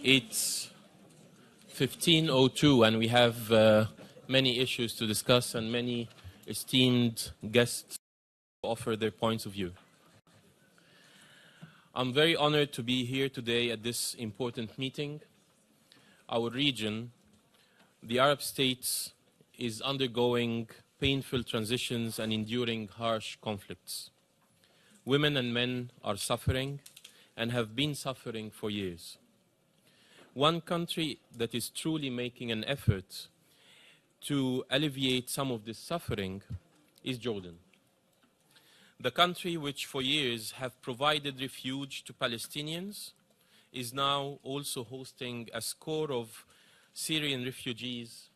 It's 15:02 and we have many issues to discuss and many esteemed guests to offer their points of view. I'm very honored to be here today at this important meeting. Our region, the Arab states, is undergoing painful transitions and enduring harsh conflicts. Women and men are suffering and have been suffering for years. One country that is truly making an effort to alleviate some of this suffering is Jordan. The country which for years have provided refuge to Palestinians is now also hosting a score of Syrian refugees,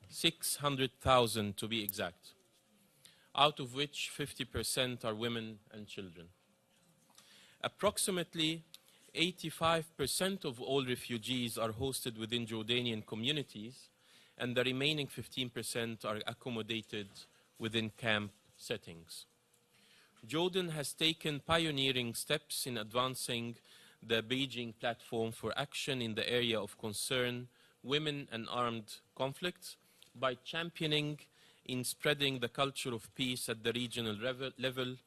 600,000 to be exact, out of which 50% are women and children. Approximately 85% of all refugees are hosted within Jordanian communities, and the remaining 15% are accommodated within camp settings. Jordan has taken pioneering steps in advancing the Beijing platform for action in the area of concern, women and armed conflicts, by championing in spreading the culture of peace at the regional level,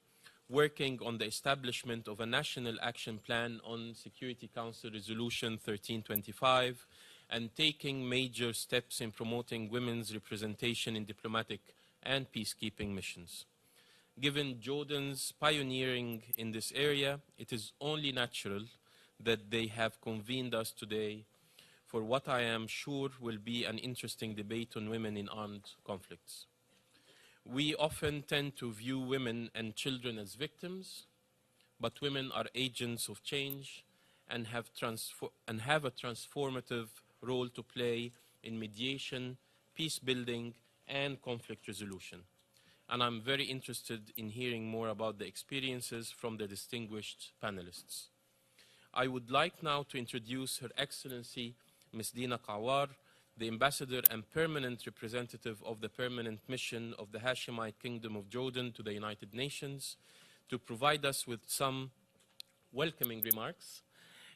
working on the establishment of a national action plan on Security Council Resolution 1325, and taking major steps in promoting women's representation in diplomatic and peacekeeping missions. Given Jordan's pioneering in this area, it is only natural that they have convened us today for what I am sure will be an interesting debate on women in armed conflicts. We often tend to view women and children as victims, but women are agents of change and have a transformative role to play in mediation, peace building, and conflict resolution. And I'm very interested in hearing more about the experiences from the distinguished panelists. I would like now to introduce Her Excellency Ms. Dina Kawar, the Ambassador and Permanent Representative of the Permanent Mission of the Hashemite Kingdom of Jordan to the United Nations, to provide us with some welcoming remarks,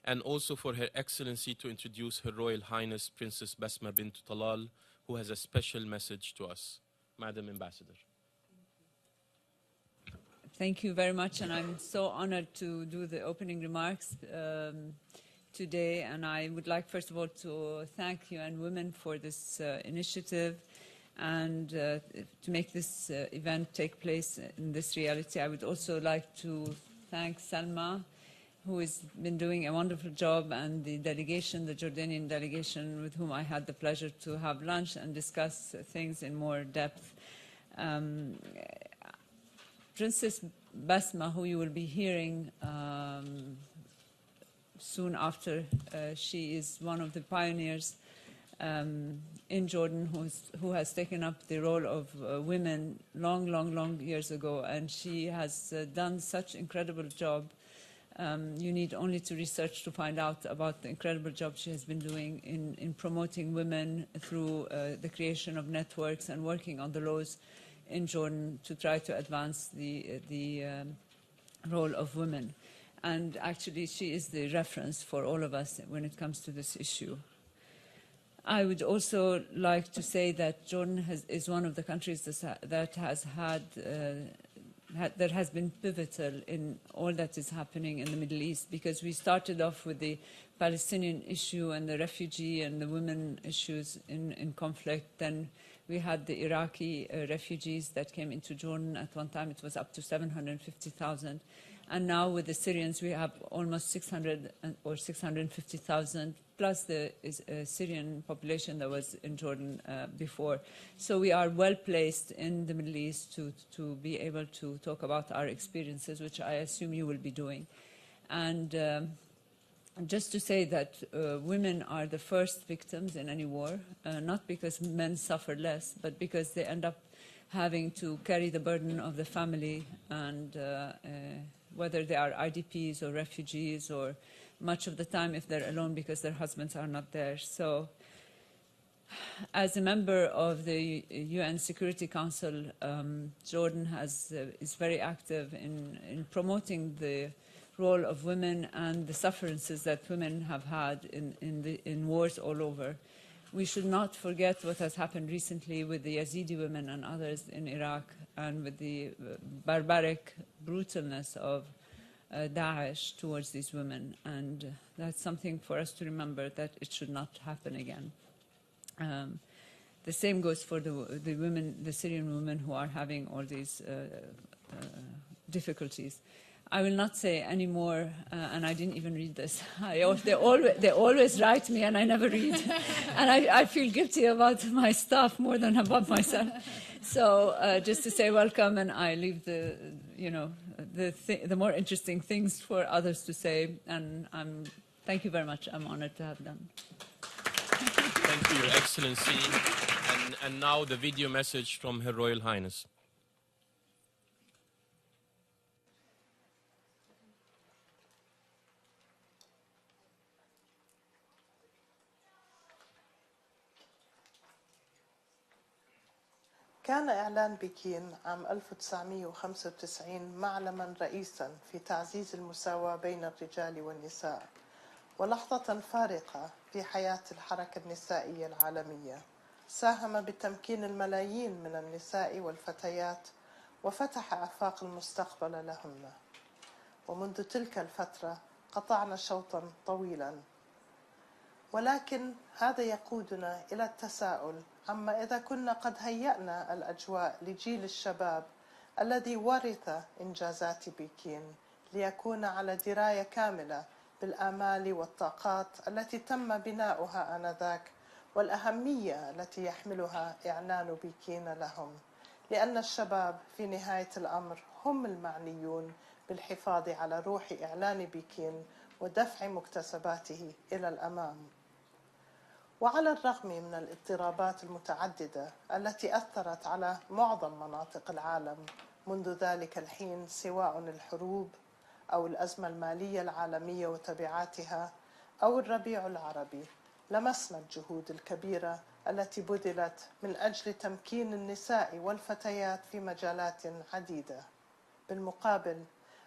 and also for Her Excellency to introduce Her Royal Highness Princess Basma bint Talal, who has a special message to us. Madam Ambassador. Thank you very much, and I'm so honored to do the opening remarks today, and I would like first of all to thank UN Women for this initiative and to make this event take place in this reality. I would also like to thank Salma, who has been doing a wonderful job, and the delegation, the Jordanian delegation, with whom I had the pleasure to have lunch and discuss things in more depth. Princess Basma, who you will be hearing soon after, she is one of the pioneers in Jordan who has taken up the role of women long years ago, and she has done such an incredible job. You need only to research to find out about the incredible job she has been doing in promoting women through the creation of networks and working on the laws in Jordan to try to advance the role of women. And actually, she is the reference for all of us when it comes to this issue. I would also like to say that Jordan is one of the countries that has been pivotal in all that is happening in the Middle East, because we started off with the Palestinian issue and the refugee and the women issues in conflict. Then we had the Iraqi refugees that came into Jordan. At one time, it was up to 750,000. And now with the Syrians, we have almost 600 or 650,000, plus the Syrian population that was in Jordan before. So we are well placed in the Middle East to be able to talk about our experiences, which I assume you will be doing. And just to say that women are the first victims in any war, not because men suffer less, but because they end up having to carry the burden of the family, and whether they are IDPs or refugees, or much of the time if they're alone because their husbands are not there. So as a member of the UN Security Council, Jordan is very active in promoting the role of women and the sufferances that women have had in wars all over. We should not forget what has happened recently with the Yazidi women and others in Iraq, and with the barbaric brutalness of Daesh towards these women. And that's something for us to remember, that it should not happen again. The same goes for the women, the Syrian women who are having all these difficulties. I will not say any more, and I didn't even read this. They always write me, and I never read. And I feel guilty about my staff more than about myself. So just to say welcome, and I leave the more interesting things for others to say. And thank you very much. I'm honored to have done. Thank you, Your Excellency. And now the video message from Her Royal Highness. كان إعلان بكين عام 1995 معلماً رئيساً في تعزيز المساواة بين الرجال والنساء، ولحظة فارقة في حياة الحركة النسائية العالمية. ساهم بتمكين الملايين من النساء والفتيات وفتح آفاق المستقبل لهن. ومنذ تلك الفترة قطعنا شوطاً طويلاً، ولكن هذا يقودنا إلى التساؤل عما إذا كنا قد هيأنا الأجواء لجيل الشباب الذي ورث إنجازات بكين ليكون على دراية كاملة بالآمال والطاقات التي تم بناؤها آنذاك، والأهمية التي يحملها إعلان بكين لهم، لأن الشباب في نهاية الأمر هم المعنيون بالحفاظ على روح إعلان بكين ودفع مكتسباته إلى الأمام. وعلى الرغم من الاضطرابات المتعددة التي أثرت على معظم مناطق العالم منذ ذلك الحين، سواء الحروب أو الأزمة المالية العالمية وتبعاتها أو الربيع العربي، لمسنا الجهود الكبيرة التي بذلت من أجل تمكين النساء والفتيات في مجالات عديدة. بالمقابل،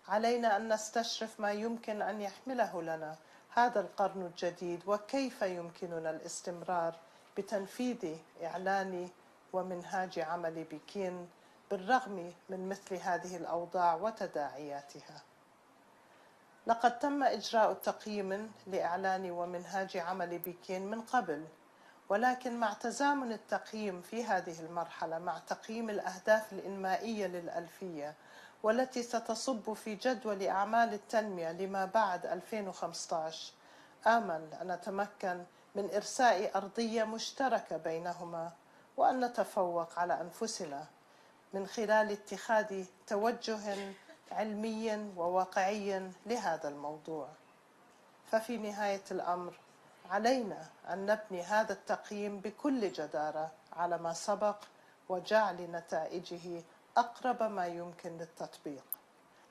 علينا أن نستشرف ما يمكن أن يحمله لنا هذا القرن الجديد، وكيف يمكننا الاستمرار بتنفيذ إعلان ومنهاج عمل بكين بالرغم من مثل هذه الأوضاع وتداعياتها. لقد تم إجراء تقييم لإعلان ومنهاج عمل بكين من قبل، ولكن مع تزامن التقييم في هذه المرحلة مع تقييم الأهداف الإنمائية للألفية، والتي ستصب في جدول أعمال التنمية لما بعد 2015، آمل أن نتمكن من إرساء أرضية مشتركة بينهما، وأن نتفوق على أنفسنا من خلال اتخاذ توجه علمي وواقعي لهذا الموضوع. ففي نهاية الأمر علينا أن نبني هذا التقييم بكل جدارة على ما سبق، وجعل نتائجه أقرب ما يمكن للتطبيق.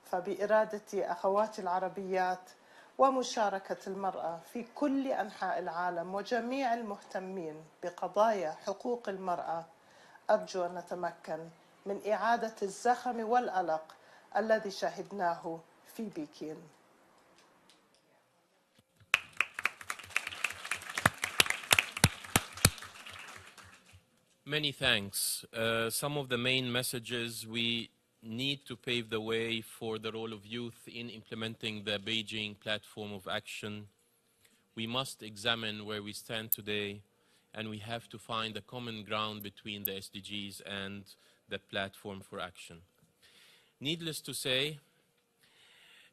فبإرادة أخواتي العربيات ومشاركة المرأة في كل أنحاء العالم وجميع المهتمين بقضايا حقوق المرأة، أرجو أن نتمكن من إعادة الزخم والألق الذي شاهدناه في بكين. Many thanks. Some of the main messages: we need to pave the way for the role of youth in implementing the Beijing Platform of Action. We must examine where we stand today, and we have to find a common ground between the SDGs and the Platform for Action. Needless to say,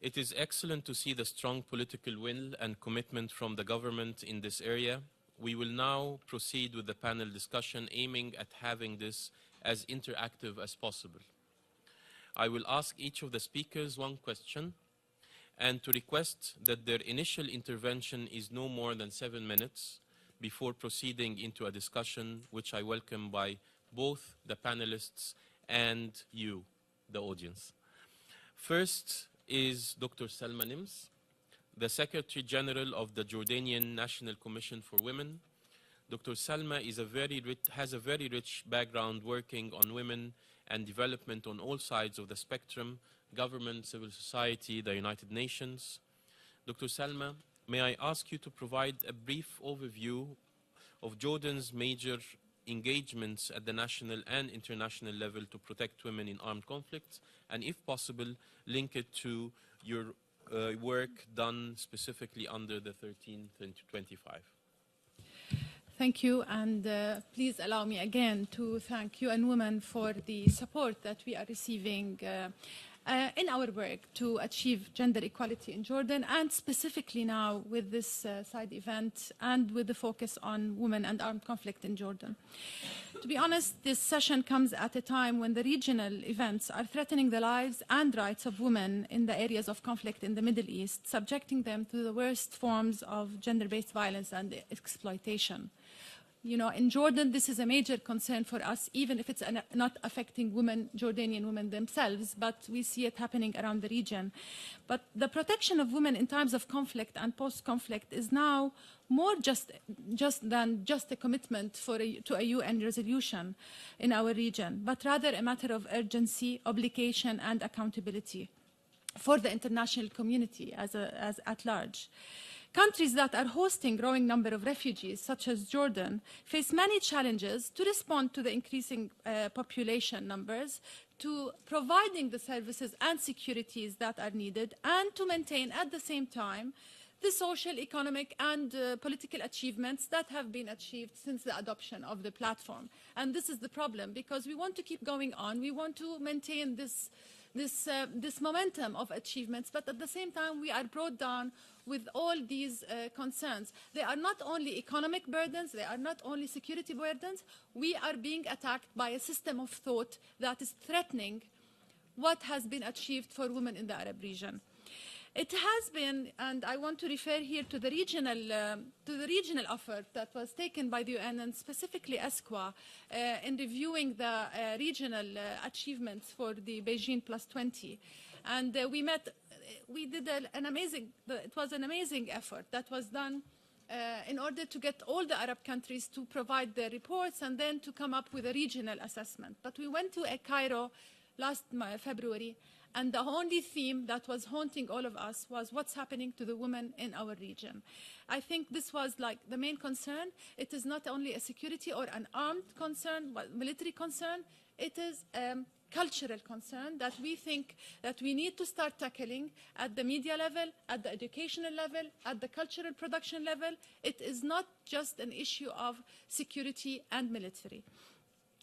it is excellent to see the strong political will and commitment from the government in this area. We will now proceed with the panel discussion, aiming at having this as interactive as possible. I will ask each of the speakers one question, and to request that their initial intervention is no more than 7 minutes before proceeding into a discussion, which I welcome by both the panelists and you, the audience. First is Dr. Salma Nims, the Secretary General of the Jordanian National Commission for Women. Dr. Salma has a very rich background working on women and development on all sides of the spectrum, government, civil society, the United Nations. Dr. Salma, may I ask you to provide a brief overview of Jordan's major engagements at the national and international level to protect women in armed conflicts, and if possible, link it to your work done specifically under the 1325. Thank you, and please allow me again to thank UN Women for the support that we are receiving in our work to achieve gender equality in Jordan, and specifically now with this side event and with the focus on women and armed conflict in Jordan. To be honest, this session comes at a time when the regional events are threatening the lives and rights of women in the areas of conflict in the Middle East, subjecting them to the worst forms of gender-based violence and exploitation. You know, in Jordan, this is a major concern for us, even if it's not affecting women, Jordanian women themselves, but we see it happening around the region. But the protection of women in times of conflict and post-conflict is now more than just a commitment to a UN resolution in our region, but rather a matter of urgency, obligation, and accountability for the international community as at large. Countries that are hosting growing number of refugees, such as Jordan, face many challenges to respond to the increasing population numbers, to providing the services and securities that are needed, and to maintain at the same time the social, economic, and political achievements that have been achieved since the adoption of the platform. And this is the problem, because we want to keep going on. We want to maintain this momentum of achievements, but at the same time we are brought down with all these concerns. They are not only economic burdens, they are not only security burdens. We are being attacked by a system of thought that is threatening what has been achieved for women in the Arab region. It has been, and I want to refer here to the regional effort that was taken by the UN and specifically ESCWA in reviewing the regional achievements for the Beijing +20. And we did it was an amazing effort that was done in order to get all the Arab countries to provide their reports and then to come up with a regional assessment. But we went to Cairo last February, and the only theme that was haunting all of us was what's happening to the women in our region. I think this was like the main concern. It is not only a security or an armed concern, but military concern. It is a cultural concern that we think that we need to start tackling at the media level, at the educational level, at the cultural production level. It is not just an issue of security and military.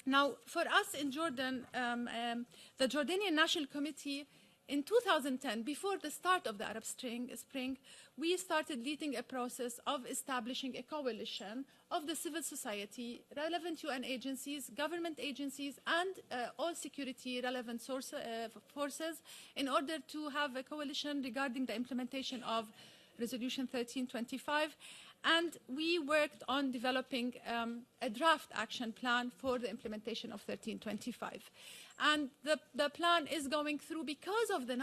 Now, for us in Jordan, the Jordanian National Committee in 2010, before the start of the Arab Spring, we started leading a process of establishing a coalition of the civil society, relevant UN agencies, government agencies, and all security relevant forces in order to have a coalition regarding the implementation of Resolution 1325. And we worked on developing a draft action plan for the implementation of 1325. And the plan is going through because of the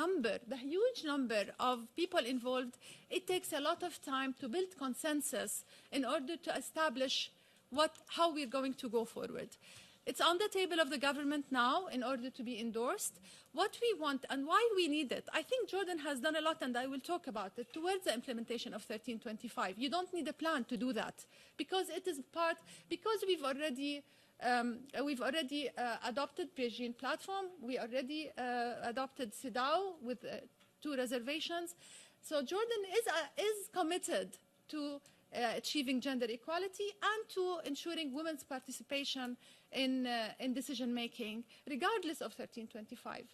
huge number of people involved. It takes a lot of time to build consensus in order to establish how we're going to go forward. It's on the table of the government now in order to be endorsed. What we want and why we need it, I think Jordan has done a lot, and I will talk about it, towards the implementation of 1325. You don't need a plan to do that, because it is because we've already adopted Beijing platform. We already adopted CEDAW with 2 reservations. So Jordan is committed to achieving gender equality and to ensuring women's participation in decision-making, regardless of 1325.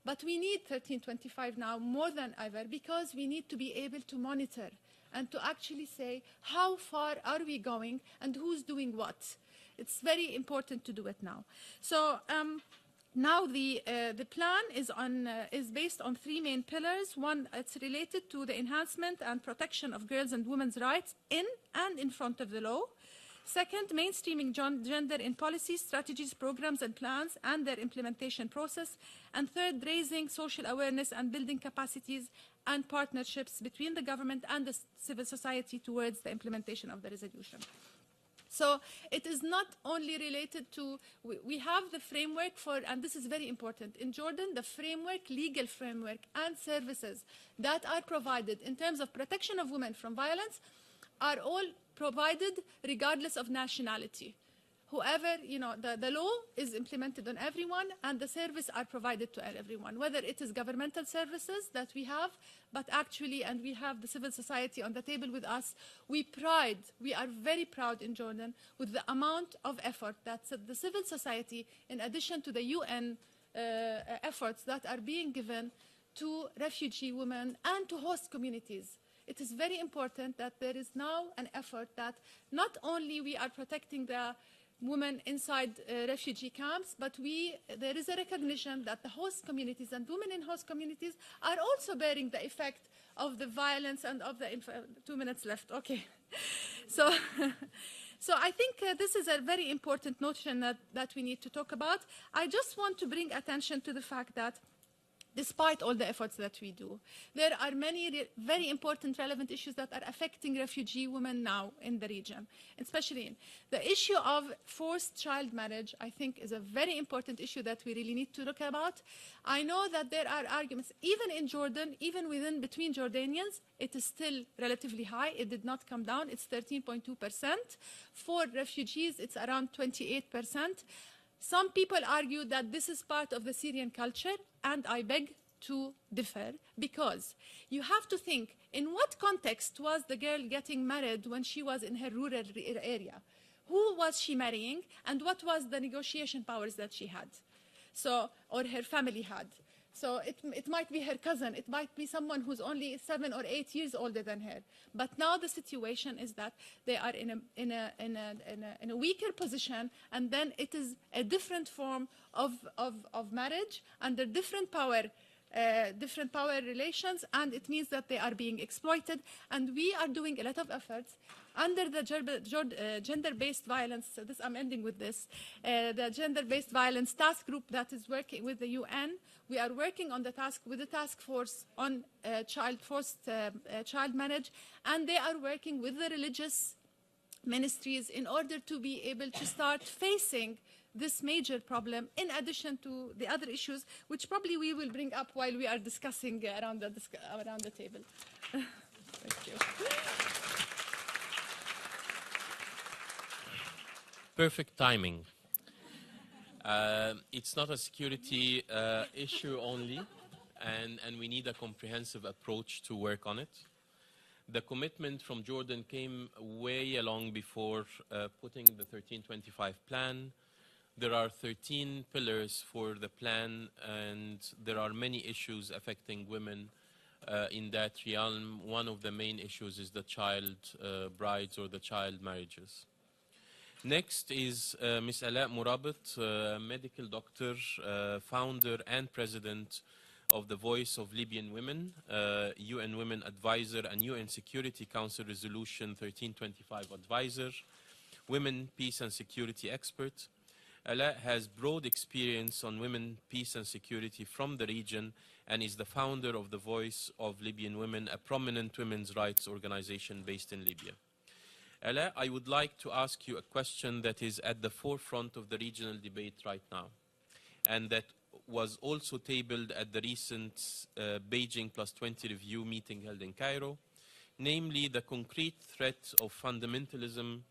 But we need 1325 now more than ever, because we need to be able to monitor and to actually say how far are we going and who's doing what. It's very important to do it now. So now the plan is based on 3 main pillars. One, it's related to the enhancement and protection of girls' and women's rights in and in front of the law. Second, mainstreaming gender in policies, strategies, programs, and plans, and their implementation process. And third, raising social awareness and building capacities and partnerships between the government and the civil society towards the implementation of the resolution. So it is not only related to, we have the framework for, and this is very important, in Jordan, the framework, legal framework and services that are provided in terms of protection of women from violence are all provided regardless of nationality. Whoever, the law is implemented on everyone and the service are provided to everyone, whether it is governmental services that we have, but actually, and we have the civil society on the table with us, we are very proud in Jordan with the amount of effort that the civil society, in addition to the UN efforts that are being given to refugee women and to host communities. It is very important that there is now an effort that not only we are protecting the women inside refugee camps, but there is a recognition that the host communities and women in host communities are also bearing the effect of the violence and of the 2 minutes left. Okay. So I think this is a very important notion that we need to talk about. I just want to bring attention to the fact that despite all the efforts that we do, there are many very important relevant issues that are affecting refugee women now in the region, especially in the issue of forced child marriage. I think is a very important issue that we really need to look about. I know that there are arguments, even in Jordan, even between Jordanians, it is still relatively high. It did not come down. It's 13.2%. For refugees, it's around 28%. Some people argue that this is part of the Syrian culture, and I beg to differ, because you have to think, in what context was the girl getting married when she was in her rural area? Who was she marrying, and what was the negotiation powers that she had, or her family had? So it might be her cousin, it might be someone who's only 7 or 8 years older than her. But now the situation is that they are in a weaker position, and then it is a different form of marriage under different power relations, and it means that they are being exploited. And we are doing a lot of efforts under the gender-based violence. So I'm ending with this. The gender-based violence task group that is working with the UN. We are working on the task force on forced child marriage, and they are working with the religious ministries in order to be able to start facing this major problem, in addition to the other issues, which probably we will bring up while we are discussing around the table. Thank you. Perfect timing. It's not a security issue only, and we need a comprehensive approach to work on it. The commitment from Jordan came way along before putting the 1325 plan. There are 13 pillars for the plan, and there are many issues affecting women in that realm. One of the main issues is the child brides or the child marriages. Next is Ms. Ala Murabit, medical doctor, founder and president of the Voice of Libyan Women, UN Women Advisor and UN Security Council Resolution 1325 Advisor, Women, Peace and Security Expert. Ala has broad experience on women, peace and security from the region, and is the founder of the Voice of Libyan Women, a prominent women's rights organization based in Libya. Ala, I would like to ask you a question that is at the forefront of the regional debate right now, and that was also tabled at the recent Beijing +20 review meeting held in Cairo, namely the concrete threat of fundamentalism,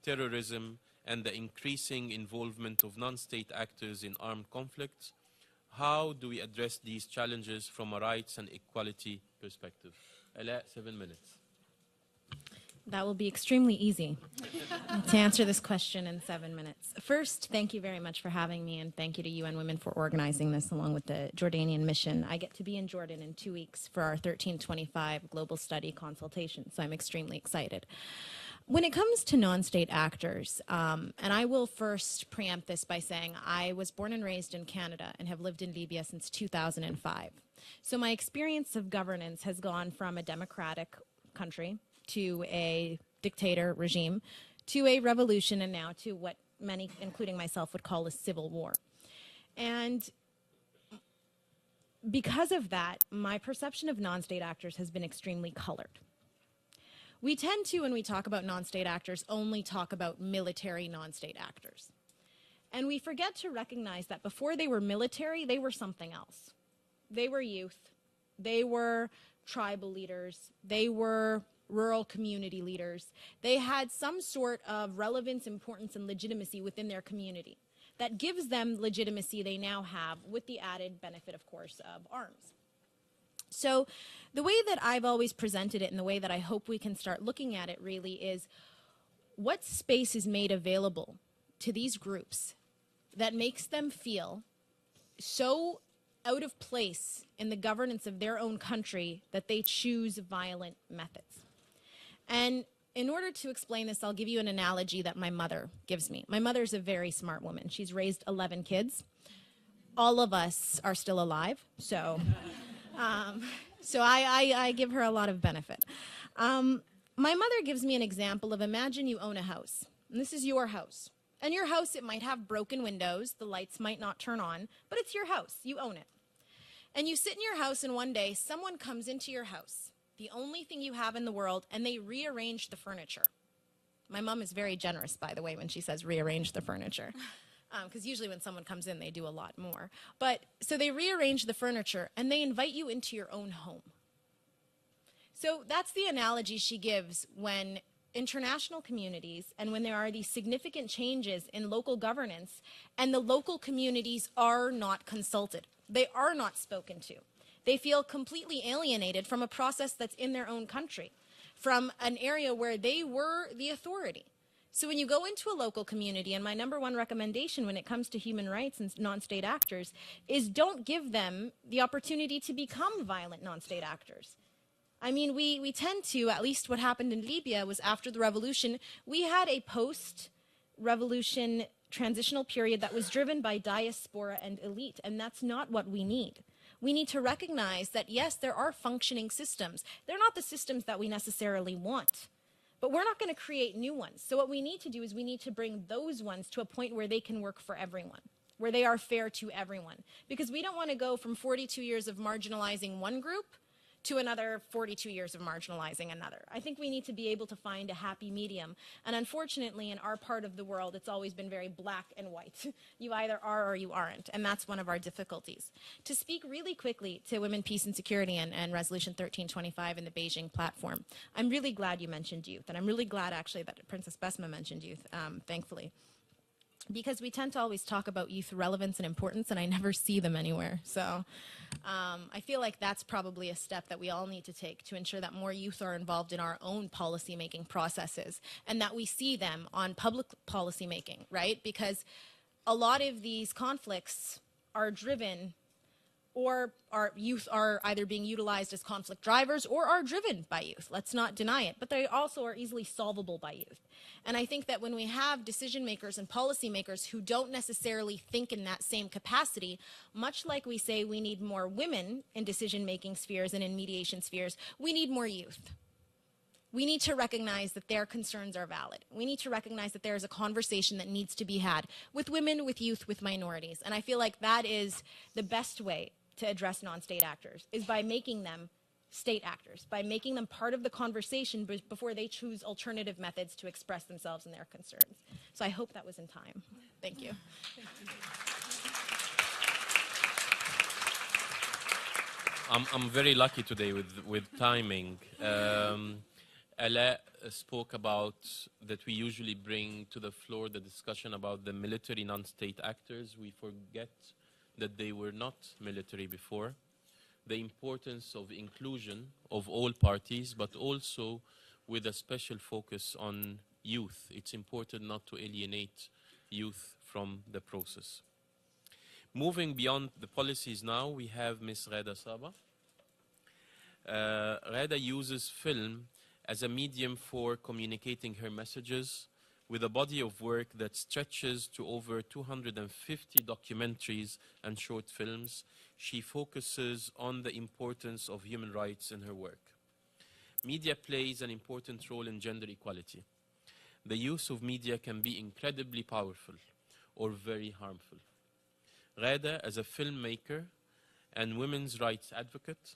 terrorism, and the increasing involvement of non-state actors in armed conflicts. How do we address these challenges from a rights and equality perspective? Ala, 7 minutes. That will be extremely easy to answer this question in 7 minutes. First, thank you very much for having me, and thank you to UN Women for organizing this along with the Jordanian mission. I get to be in Jordan in 2 weeks for our 1325 global study consultation, so I'm extremely excited. When it comes to non-state actors, and I will first preempt this by saying I was born and raised in Canada and have lived in Libya since 2005. So my experience of governance has gone from a democratic country to a dictator regime, to a revolution, and now to what many, including myself, would call a civil war. And because of that, my perception of non-state actors has been extremely colored. We tend to, when we talk about non-state actors, only talk about military non-state actors. And we forget to recognize that before they were military, they were something else. They were youth. They were tribal leaders. They were rural community leaders. They had some sort of relevance, importance, and legitimacy within their community that gives them legitimacy they now have, with the added benefit, of course, of arms. So the way that I've always presented it, and the way that I hope we can start looking at it really, is what space is made available to these groups that makes them feel so out of place in the governance of their own country that they choose violent methods. And in order to explain this, I'll give you an analogy that my mother gives me. My mother's a very smart woman. She's raised 11 kids. All of us are still alive, so I give her a lot of benefit. My mother gives me an example of, imagine you own a house, and this is your house. And your house, it might have broken windows, the lights might not turn on, but it's your house, you own it. And you sit in your house, and one day someone comes into your house, the only thing you have in the world, and they rearrange the furniture. My mom is very generous, by the way, when she says rearrange the furniture. Because usually when someone comes in, they do a lot more. But so they rearrange the furniture, and they invite you into your own home. So that's the analogy she gives when international communities and when there are these significant changes in local governance and the local communities are not consulted. They are not spoken to. They feel completely alienated from a process that's in their own country, from an area where they were the authority. So when you go into a local community, and my number one recommendation when it comes to human rights and non-state actors is don't give them the opportunity to become violent non-state actors. I mean, we tend to, at least what happened in Libya was after the revolution, we had a post-revolution transitional period that was driven by diaspora and elite, and that's not what we need. We need to recognize that, yes, there are functioning systems. They're not the systems that we necessarily want, but we're not going to create new ones. So what we need to do is we need to bring those ones to a point where they can work for everyone, where they are fair to everyone. Because we don't want to go from 42 years of marginalizing one group to another 42 years of marginalizing another. I think we need to be able to find a happy medium. And unfortunately, in our part of the world, it's always been very black and white. You either are or you aren't, and that's one of our difficulties. To speak really quickly to Women, Peace and Security and Resolution 1325 and the Beijing platform, I'm really glad you mentioned youth, and I'm really glad actually that Princess Besma mentioned youth, thankfully. Because we tend to always talk about youth relevance and importance, and I never see them anywhere. So I feel like that's probably a step that we all need to take to ensure that more youth are involved in our own policy-making processes and that we see them on public policy-making, right? Because a lot of these conflicts are driven, or our youth are either being utilized as conflict drivers or are driven by youth. Let's not deny it. But they also are easily solvable by youth. And I think that when we have decision makers and policy makers who don't necessarily think in that same capacity, much like we say we need more women in decision-making spheres and in mediation spheres, we need more youth. We need to recognize that their concerns are valid. We need to recognize that there is a conversation that needs to be had with women, with youth, with minorities. And I feel like that is the best way to address non-state actors, is by making them state actors, by making them part of the conversation before they choose alternative methods to express themselves and their concerns. So I hope that was in time. Thank you. I'm very lucky today with timing. Ala spoke about that we usually bring to the floor the discussion about the military non-state actors. We forget that they were not military before. The importance of inclusion of all parties, but also with a special focus on youth. It's important not to alienate youth from the process. Moving beyond the policies now, we have Ms. Ghada Saba. Ghada uses film as a medium for communicating her messages with a body of work that stretches to over 250 documentaries and short films. She focuses on the importance of human rights in her work. Media plays an important role in gender equality. The use of media can be incredibly powerful or very harmful. Ghada, as a filmmaker and women's rights advocate,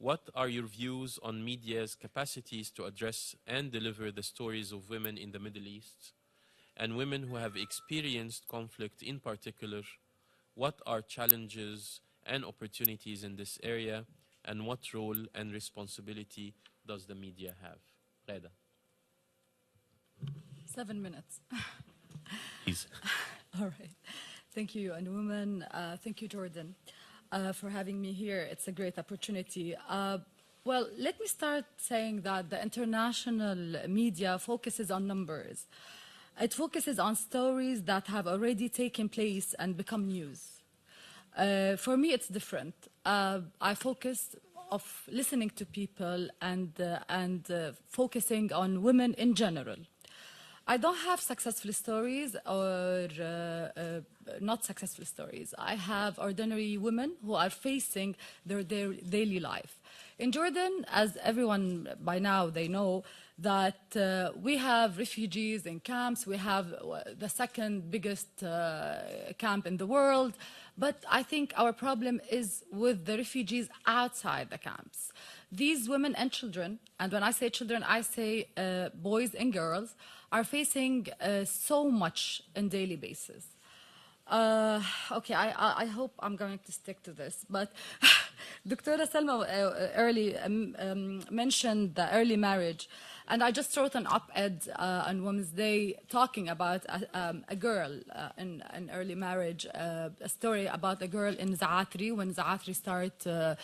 What are your views on media's capacities to address and deliver the stories of women in the Middle East and women who have experienced conflict in particular? What are challenges and opportunities in this area, and what role and responsibility does the media have? Reda. 7 minutes. Please. All right. Thank you, and women. Thank you, Jordan, for having me here. It's a great opportunity. Well, let me start saying that the international media focuses on numbers. It focuses on stories that have already taken place and become news. For me, it's different. I focus of listening to people and focusing on women in general. I don't have successful stories or not successful stories. I have ordinary women who are facing their daily life. In Jordan, as everyone by now they know, that we have refugees in camps. We have the second biggest camp in the world. But I think our problem is with the refugees outside the camps. These women and children, and when I say children, I say boys and girls, are facing so much on a daily basis. Okay, I hope I'm going to stick to this, but Dr. Salma early mentioned the early marriage, and I just wrote an op-ed on Women's Day talking about a girl in early marriage, a story about a girl in Zaatri, when Zaatri started,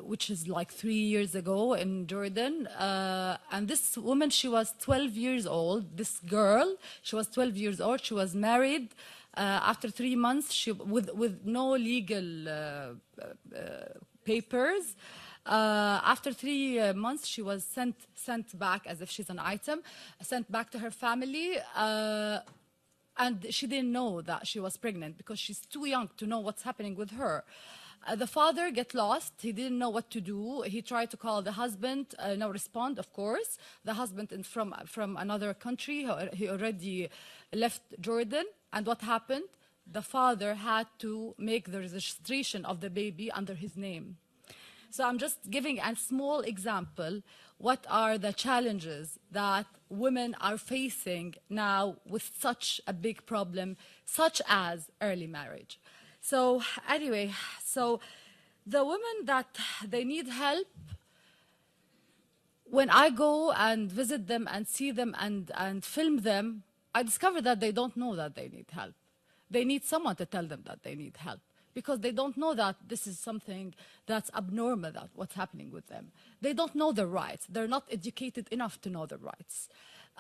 which is like 3 years ago in Jordan. And this woman, she was 12 years old. This girl, she was 12 years old. She was married. After 3 months, with no legal papers. After 3 months, she was sent back as if she's an item, sent back to her family. And she didn't know that she was pregnant because she's too young to know what's happening with her. The father get lost. He didn't know what to do. He tried to call the husband. No respond, of course. The husband is from another country. He already left Jordan. And what happened? The father had to make the registration of the baby under his name. So I'm just giving a small example. What are the challenges that women are facing now with such a big problem, such as early marriage? So anyway, so the women that they need help, when I go and visit them and see them and film them, I discover that they don't know that they need help. They need someone to tell them that they need help because they don't know that this is something that's abnormal, that what's happening with them. They don't know their rights. They're not educated enough to know their rights.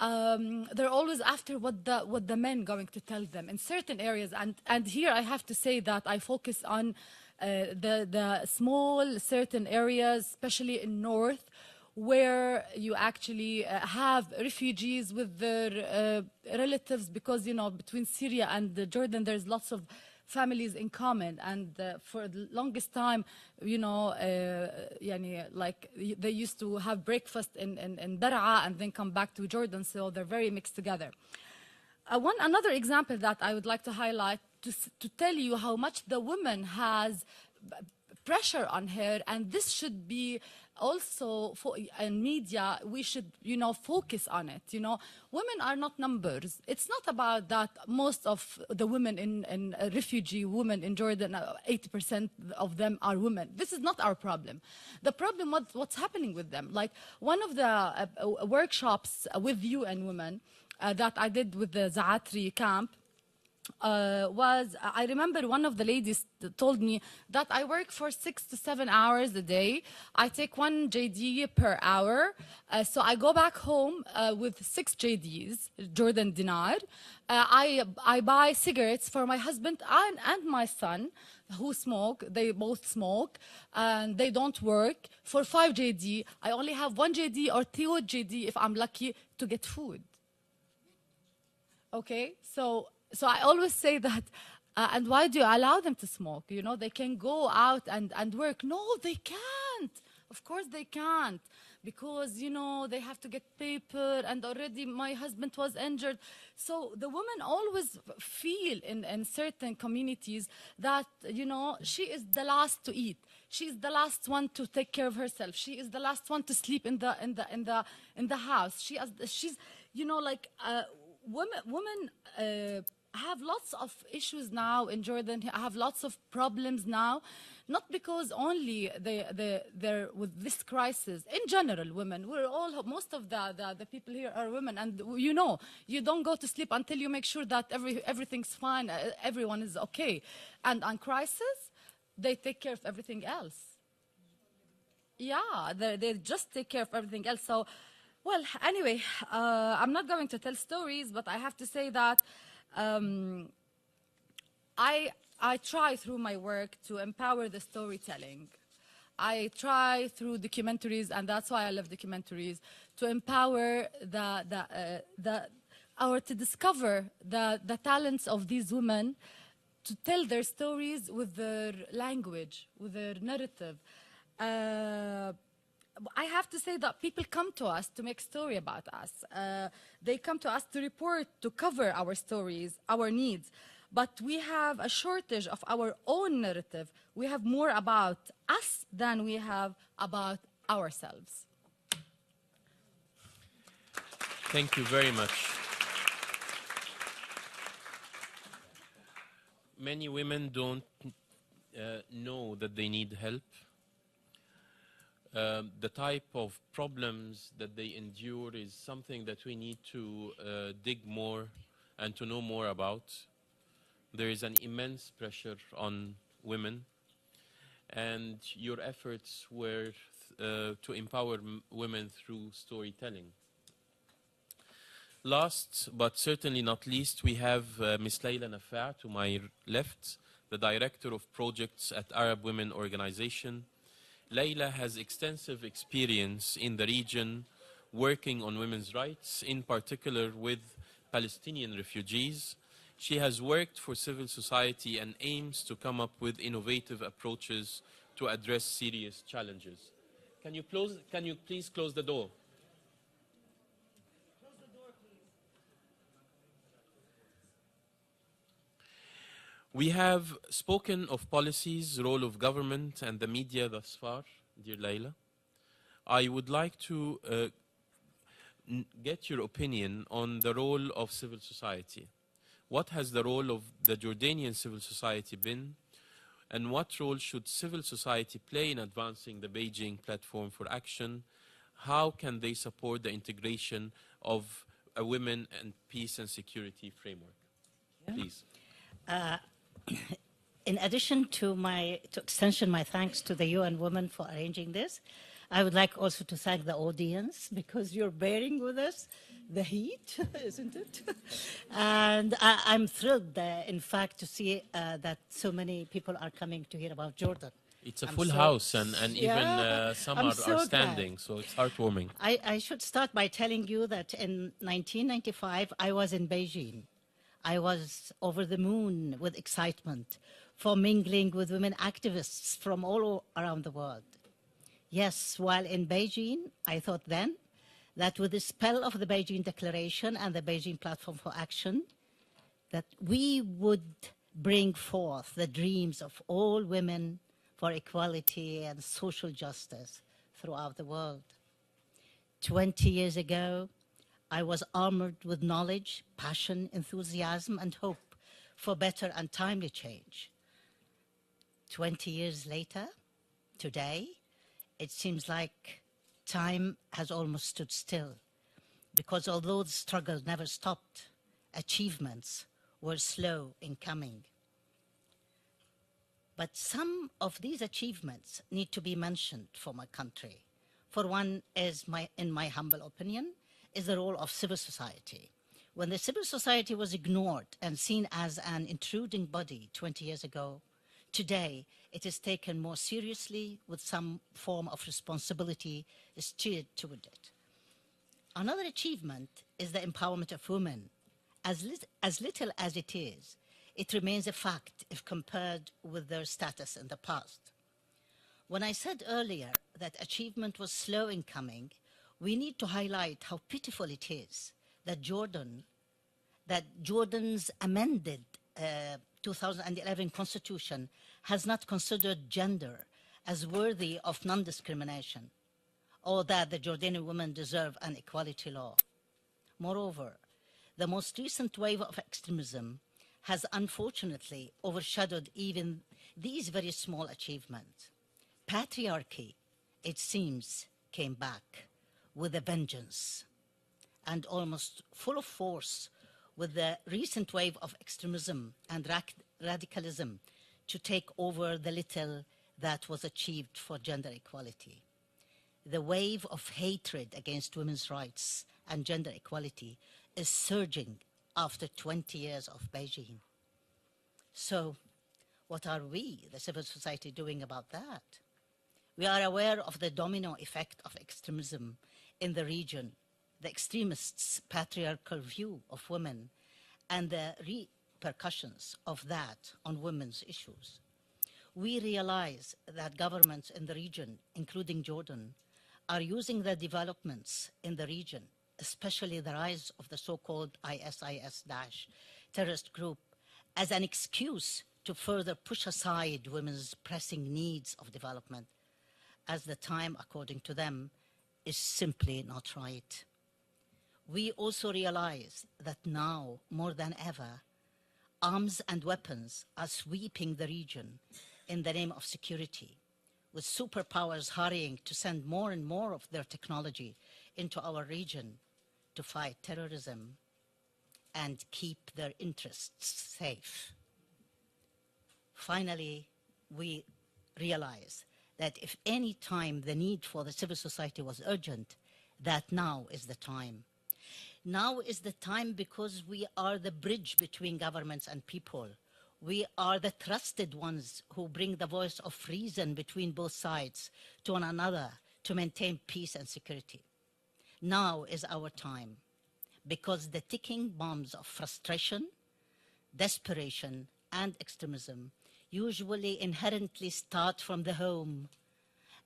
They're always after what the men going to tell them in certain areas. And here I have to say that I focus on the small certain areas, especially in North, where you actually have refugees with their relatives, because, you know, between Syria and Jordan, there's lots of families in common. And for the longest time, you know, like they used to have breakfast in Dar'a and then come back to Jordan, so they're very mixed together. Another example that I would like to highlight to tell you how much the woman has pressure on her, and this should be also in media, we should, you know, focus on it. You know, women are not numbers. It's not about that most of the women in refugee women in Jordan, 80% of them are women. This is not our problem. The problem what's happening with them. Like one of the workshops with UN Women that I did with the Zaatri camp, I remember one of the ladies told me that I work for 6 to 7 hours a day. I take 1 JD per hour. So I go back home with 6 JDs, Jordan dinar. I buy cigarettes for my husband and my son who smoke. They both smoke and they don't work. For 5 JD, I only have 1 JD or 2 JD if I'm lucky to get food. Okay, so I always say that, and why do you allow them to smoke? You know, they can go out and work. No, they can't. Of course they can't. because, you know, they have to get paper, and already my husband was injured. So the woman always feel in certain communities that, you know, she is the last to eat. She is the last one to take care of herself. She is the last one to sleep in the house. She's, you know, like women have lots of issues now in Jordan, have lots of problems now, not because only they're with this crisis. In general, women, we're all, most of the people here are women, and you know, you don't go to sleep until you make sure that everything's fine, everyone is okay. And on crisis, they take care of everything else. Yeah, they just take care of everything else. So, well, anyway, I'm not going to tell stories, but I have to say that I try through my work to empower the storytelling. I try through documentaries, and that's why I love documentaries, to empower or to discover the talents of these women, to tell their stories with their language, with their narrative. I have to say that people come to us to make story about us. They come to us to report, to cover our stories, our needs. But we have a shortage of our own narrative. We have more about us than we have about ourselves. Thank you very much. Many women don't know that they need help. The type of problems that they endure is something that we need to dig more and to know more about. There is an immense pressure on women, and your efforts were to empower women through storytelling. Last, but certainly not least, we have Ms. Layla Nafa to my left, the Director of Projects at Arab Women Organization. Layla has extensive experience in the region working on women's rights, in particular with Palestinian refugees. She has worked for civil society and aims to come up with innovative approaches to address serious challenges. Can you please close the door? Close the door, please. We have spoken of policies, role of government and the media thus far, dear Layla. I would like to get your opinion on the role of civil society. What has the role of the Jordanian civil society been, and what role should civil society play in advancing the Beijing Platform for Action? How can they support the integration of a women and peace and security framework? Yeah. Please. In addition to extension my thanks to the UN Women for arranging this, I would like also to thank the audience, because you're bearing with us the heat, isn't it? And I'm thrilled, in fact, to see that so many people are coming to hear about Jordan. It's a full house, and even some are standing, so it's heartwarming. I should start by telling you that in 1995, I was in Beijing. I was over the moon with excitement for mingling with women activists from all around the world. Yes, while in Beijing, I thought then that with the spell of the Beijing Declaration and the Beijing Platform for Action, that we would bring forth the dreams of all women for equality and social justice throughout the world. 20 years ago, I was armored with knowledge, passion, enthusiasm, and hope for better and timely change. 20 years later, today, it seems like time has almost stood still, because although the struggle never stopped, achievements were slow in coming. But some of these achievements need to be mentioned for my country. For one is, in my humble opinion, is the role of civil society. When the civil society was ignored and seen as an intruding body 20 years ago, today it is taken more seriously with some form of responsibility steered toward it. Another achievement is the empowerment of women. As little as it is, it remains a fact if compared with their status in the past. When I said earlier that achievement was slow in coming, we need to highlight how pitiful it is that Jordan's amended 2011 constitution has not considered gender as worthy of non-discrimination, or that the Jordanian women deserve an equality law. Moreover, the most recent wave of extremism has unfortunately overshadowed even these very small achievements. Patriarchy, it seems, came back with a vengeance and almost full of force with the recent wave of extremism and radicalism to take over the little that was achieved for gender equality. The wave of hatred against women's rights and gender equality is surging after 20 years of Beijing. So, what are we, the civil society, doing about that? We are aware of the domino effect of extremism in the region, the extremists' patriarchal view of women, and the repercussions of that on women's issues. We realize that governments in the region, including Jordan, are using the developments in the region, especially the rise of the so-called ISIS-Daesh terrorist group, as an excuse to further push aside women's pressing needs of development, as the time, according to them, is simply not right. We also realize that now, more than ever, arms and weapons are sweeping the region in the name of security, with superpowers hurrying to send more and more of their technology into our region to fight terrorism and keep their interests safe. Finally, we realize that if any time the need for the civil society was urgent, that now is the time. Now is the time because we are the bridge between governments and people. We are the trusted ones who bring the voice of reason between both sides to one another to maintain peace and security. Now is our time, because the ticking bombs of frustration, desperation, and extremism usually inherently start from the home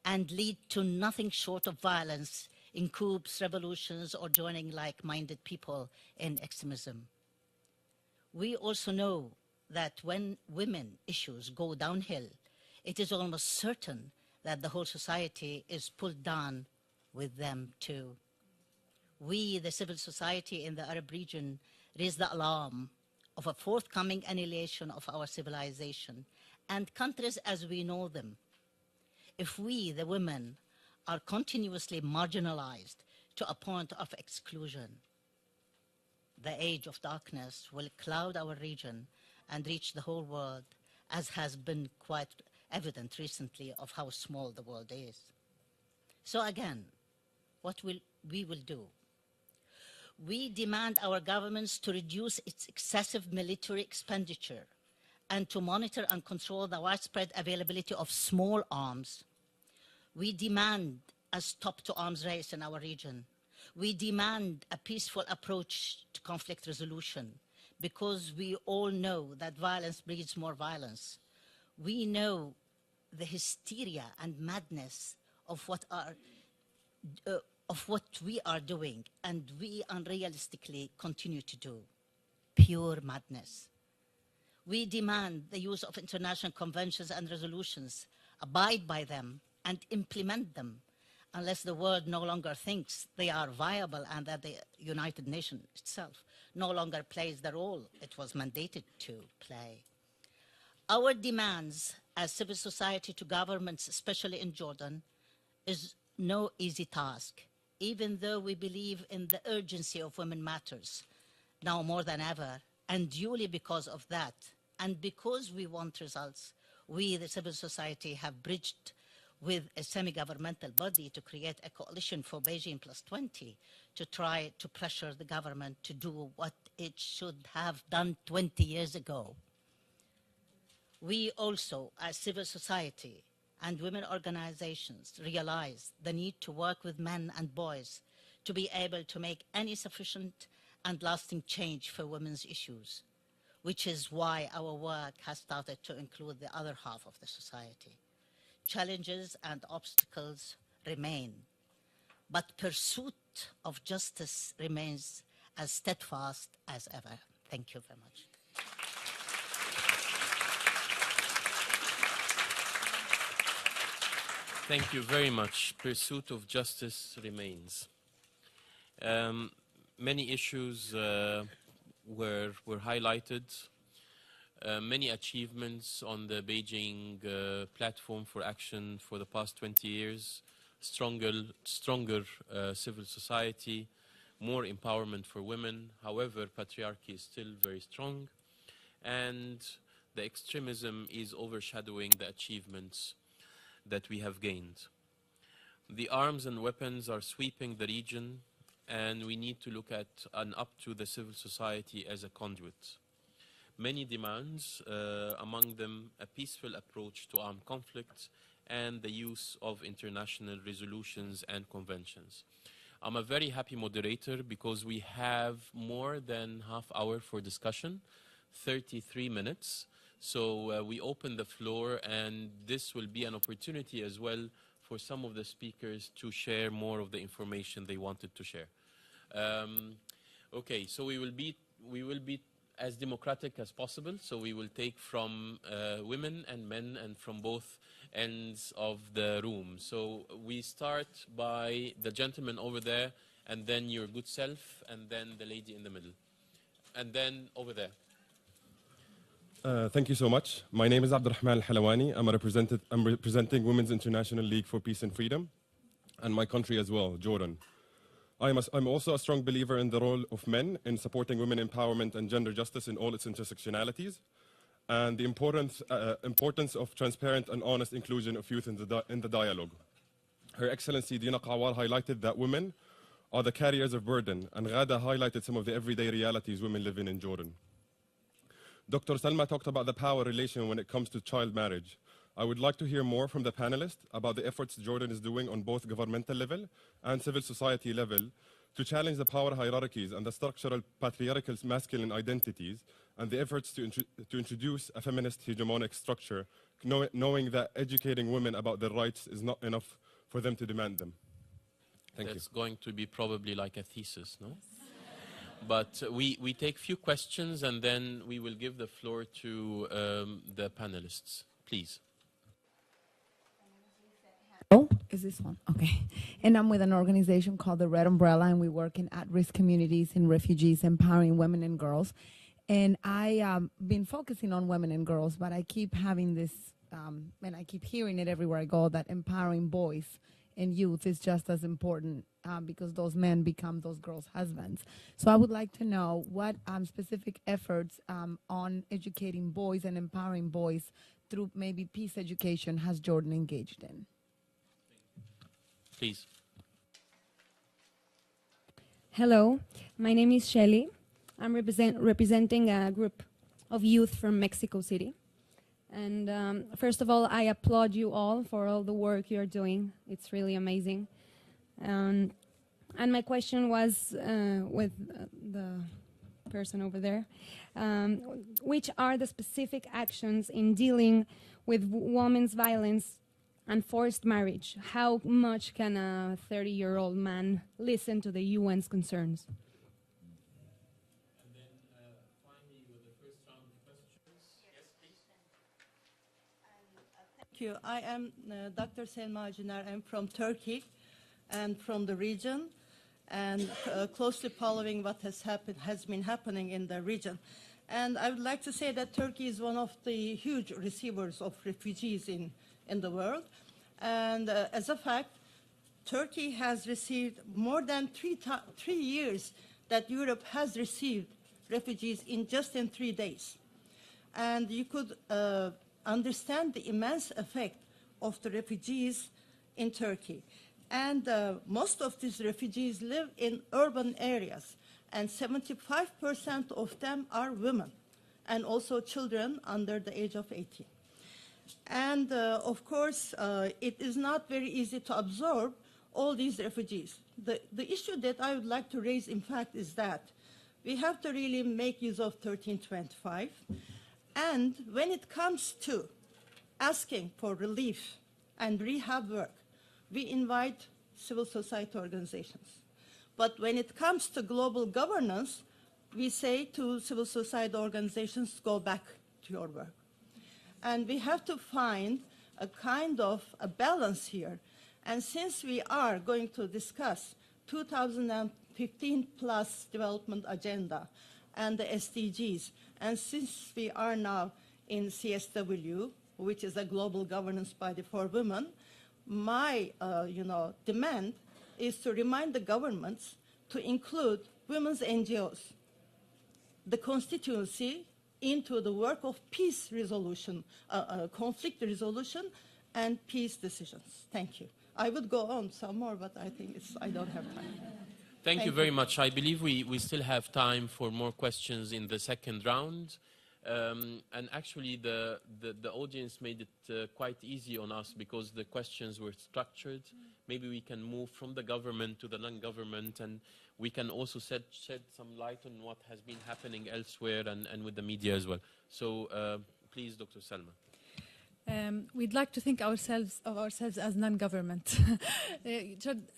and lead to nothing short of violence in coups, revolutions, or joining like-minded people in extremism. We also know that when women issues go downhill, it is almost certain that the whole society is pulled down with them too. We, the civil society in the Arab region, raise the alarm of a forthcoming annihilation of our civilization and countries as we know them. If we, the women, are continuously marginalized to a point of exclusion, the age of darkness will cloud our region and reach the whole world, as has been quite evident recently of how small the world is. So again, what we will do? We demand our governments to reduce its excessive military expenditure and to monitor and control the widespread availability of small arms. We demand a stop to arms race in our region. We demand a peaceful approach to conflict resolution, because we all know that violence breeds more violence. We know the hysteria and madness of what we are doing, and we unrealistically continue to do. Pure madness. We demand the use of international conventions and resolutions, abide by them, and implement them, unless the world no longer thinks they are viable and that the United Nations itself no longer plays the role it was mandated to play. Our demands as civil society to governments, especially in Jordan, is no easy task, even though we believe in the urgency of women matters, now more than ever, and duly because of that, and because we want results, we, the civil society, have bridged with a semi-governmental body to create a coalition for Beijing plus 20 to try to pressure the government to do what it should have done 20 years ago. We also, as civil society and women organizations, realize the need to work with men and boys to be able to make any sufficient and lasting change for women's issues, which is why our work has started to include the other half of the society, challenges and obstacles remain, but pursuit of justice remains as steadfast as ever. Thank you very much. Thank you very much. Pursuit of justice remains. Many issues were highlighted. Many achievements on the Beijing platform for action for the past 20 years. Stronger civil society, more empowerment for women. However, patriarchy is still very strong, and the extremism is overshadowing the achievements that we have gained. The arms and weapons are sweeping the region, and we need to look at and up to the civil society as a conduit. Many demands, among them a peaceful approach to armed conflict and the use of international resolutions and conventions. I'm a very happy moderator because we have more than half hour for discussion, 33 minutes. So we open the floor, and this will be an opportunity as well for some of the speakers to share more of the information they wanted to share. Okay, so we will be as democratic as possible. So we will take from women and men and from both ends of the room. So we start by the gentleman over there, and then your good self, and then the lady in the middle, and then over there. Thank you so much. My name is Abdurrahman Al-Halawani. I'm representing Women's International League for Peace and Freedom, and my country as well, Jordan. I'm also a strong believer in the role of men in supporting women empowerment and gender justice in all its intersectionalities, and the importance of transparent and honest inclusion of youth in the dialogue. Her Excellency Dina Qawar highlighted that women are the carriers of burden, and Ghada highlighted some of the everyday realities women live in Jordan. Dr. Salma talked about the power relation when it comes to child marriage. I would like to hear more from the panelists about the efforts Jordan is doing on both governmental level and civil society level to challenge the power hierarchies and the structural patriarchal masculine identities, and the efforts to introduce a feminist hegemonic structure, knowing that educating women about their rights is not enough for them to demand them. Thank you. That's going to be probably like a thesis, no? But we take few questions, and then we will give the floor to the panelists. Please. Oh, is this one? Okay. And I'm with an organization called the Red Umbrella, and we work in at-risk communities and refugees, empowering women and girls. And I been focusing on women and girls, but I keep having this, and I keep hearing it everywhere I go, that empowering boys and youth is just as important because those men become those girls' husbands. So I would like to know what specific efforts on educating boys and empowering boys through maybe peace education has Jordan engaged in? Please. Hello, my name is Shelly. I'm representing a group of youth from Mexico City. And first of all, I applaud you all for all the work you're doing. It's really amazing. And my question was with the person over there, which are the specific actions in dealing with women's violence and forced marriage? How much can a 30-year-old man listen to the UN's concerns? And then finally, with the first round of questions. Yes, please. Thank you. I am Dr. Selma Acıner. I'm from Turkey and from the region, and closely following what has been happening in the region. And I would like to say that Turkey is one of the huge receivers of refugees in the world. And as a fact, Turkey has received more than 3 years that Europe has received refugees in just 3 days. And you could understand the immense effect of the refugees in Turkey. And most of these refugees live in urban areas, and 75% of them are women, and also children under the age of 18. And of course, it is not very easy to absorb all these refugees. The issue that I would like to raise, in fact, is that we have to really make use of 1325. And when it comes to asking for relief and rehab work, we invite civil society organizations. But when it comes to global governance, we say to civil society organizations, go back to your work. And we have to find a kind of a balance here. And since we are going to discuss 2015 plus development agenda and the SDGs, and since we are now in CSW, which is a global governance body for women, my demand is to remind the governments to include women's NGOs, the constituency, into the work of peace resolution, conflict resolution, and peace decisions. Thank you. I would go on some more, but I think I don't have time. Thank you very much. I believe we still have time for more questions in the second round. And actually, the audience made it quite easy on us because the questions were structured. Maybe we can move from the government to the non-government, and we can also shed some light on what has been happening elsewhere and with the media as well. So please, Dr. Salma. We'd like to think of ourselves as non-government.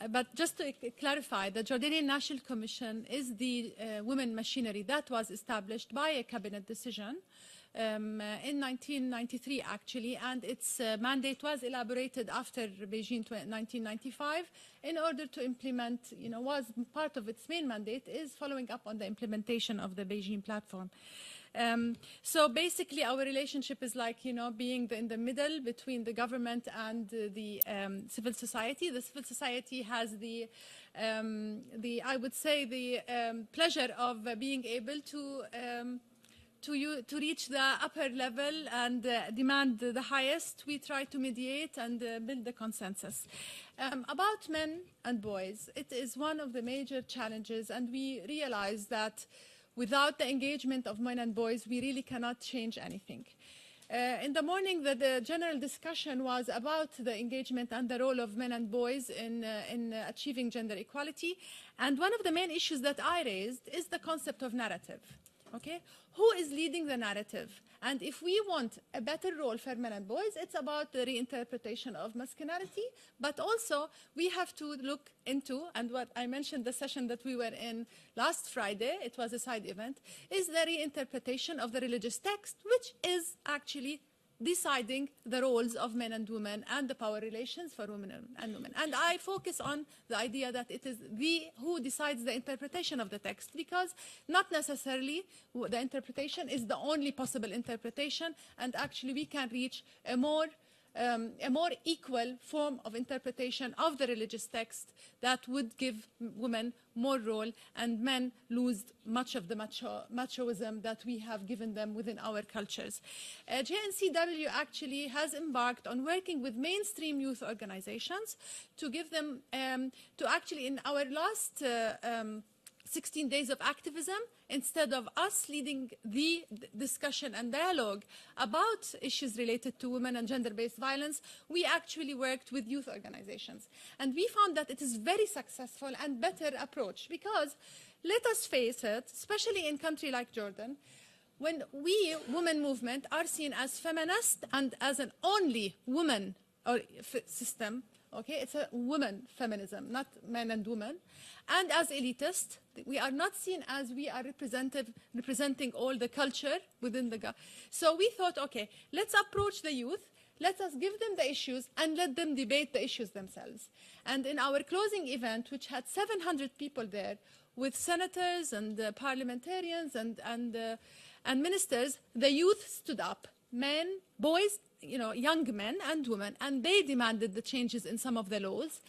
But just to clarify, the Jordanian National Commission is the women machinery that was established by a cabinet decision in 1993, actually, and its mandate was elaborated after Beijing 1995 in order to implement, was part of its main mandate is following up on the implementation of the Beijing platform. So basically our relationship is like, being in the middle between the government and the civil society. The civil society has I would say, the pleasure of being able to reach the upper level and demand the highest. We try to mediate and build the consensus. About men and boys, it is one of the major challenges, and we realize that without the engagement of men and boys, we really cannot change anything. In the morning, the general discussion was about the engagement and the role of men and boys in achieving gender equality. And one of the main issues that I raised is the concept of narrative. Okay? Who is leading the narrative? And if we want a better role for men and boys, it's about the reinterpretation of masculinity, but also we have to look into, and what I mentioned the session that we were in last Friday, it was a side event, is the reinterpretation of the religious text, which is actually deciding the roles of men and women and the power relations for women and women. And I focus on the idea that it is who decides the interpretation of the text, because not necessarily the interpretation is the only possible interpretation, and actually we can reach a more equal form of interpretation of the religious text that would give women more role and men lose much of the machoism that we have given them within our cultures. JNCW actually has embarked on working with mainstream youth organizations to give them, to actually in our last 16 days of activism, instead of us leading the discussion and dialogue about issues related to women and gender-based violence, we actually worked with youth organizations. And we found that it is very successful and better approach, because let us face it, especially in a country like Jordan, when we, women movement, are seen as feminist and as an only woman system, okay, it's a woman feminism, not men and women, and as elitist, we are not seen as we are representing all the culture within the So we thought, okay, let's approach the youth, let us give them the issues and let them debate the issues themselves. And in our closing event, which had 700 people there, with senators and parliamentarians and ministers, the youth stood up, men, boys, young men and women, and they demanded the changes in some of the laws.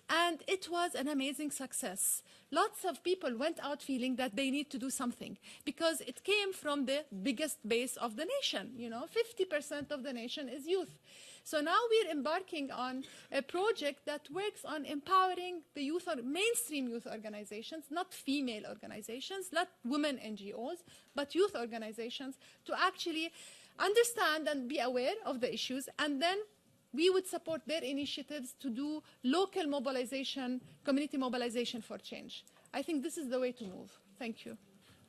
And it was an amazing success. Lots of people went out feeling that they need to do something, because it came from the biggest base of the nation. 50% of the nation is youth. So now we're embarking on a project that works on empowering the youth, or mainstream youth organizations, not female organizations, not women NGOs, but youth organizations, to actually understand and be aware of the issues, and then we would support their initiatives to do local mobilization, community mobilization for change. I think this is the way to move. Thank you.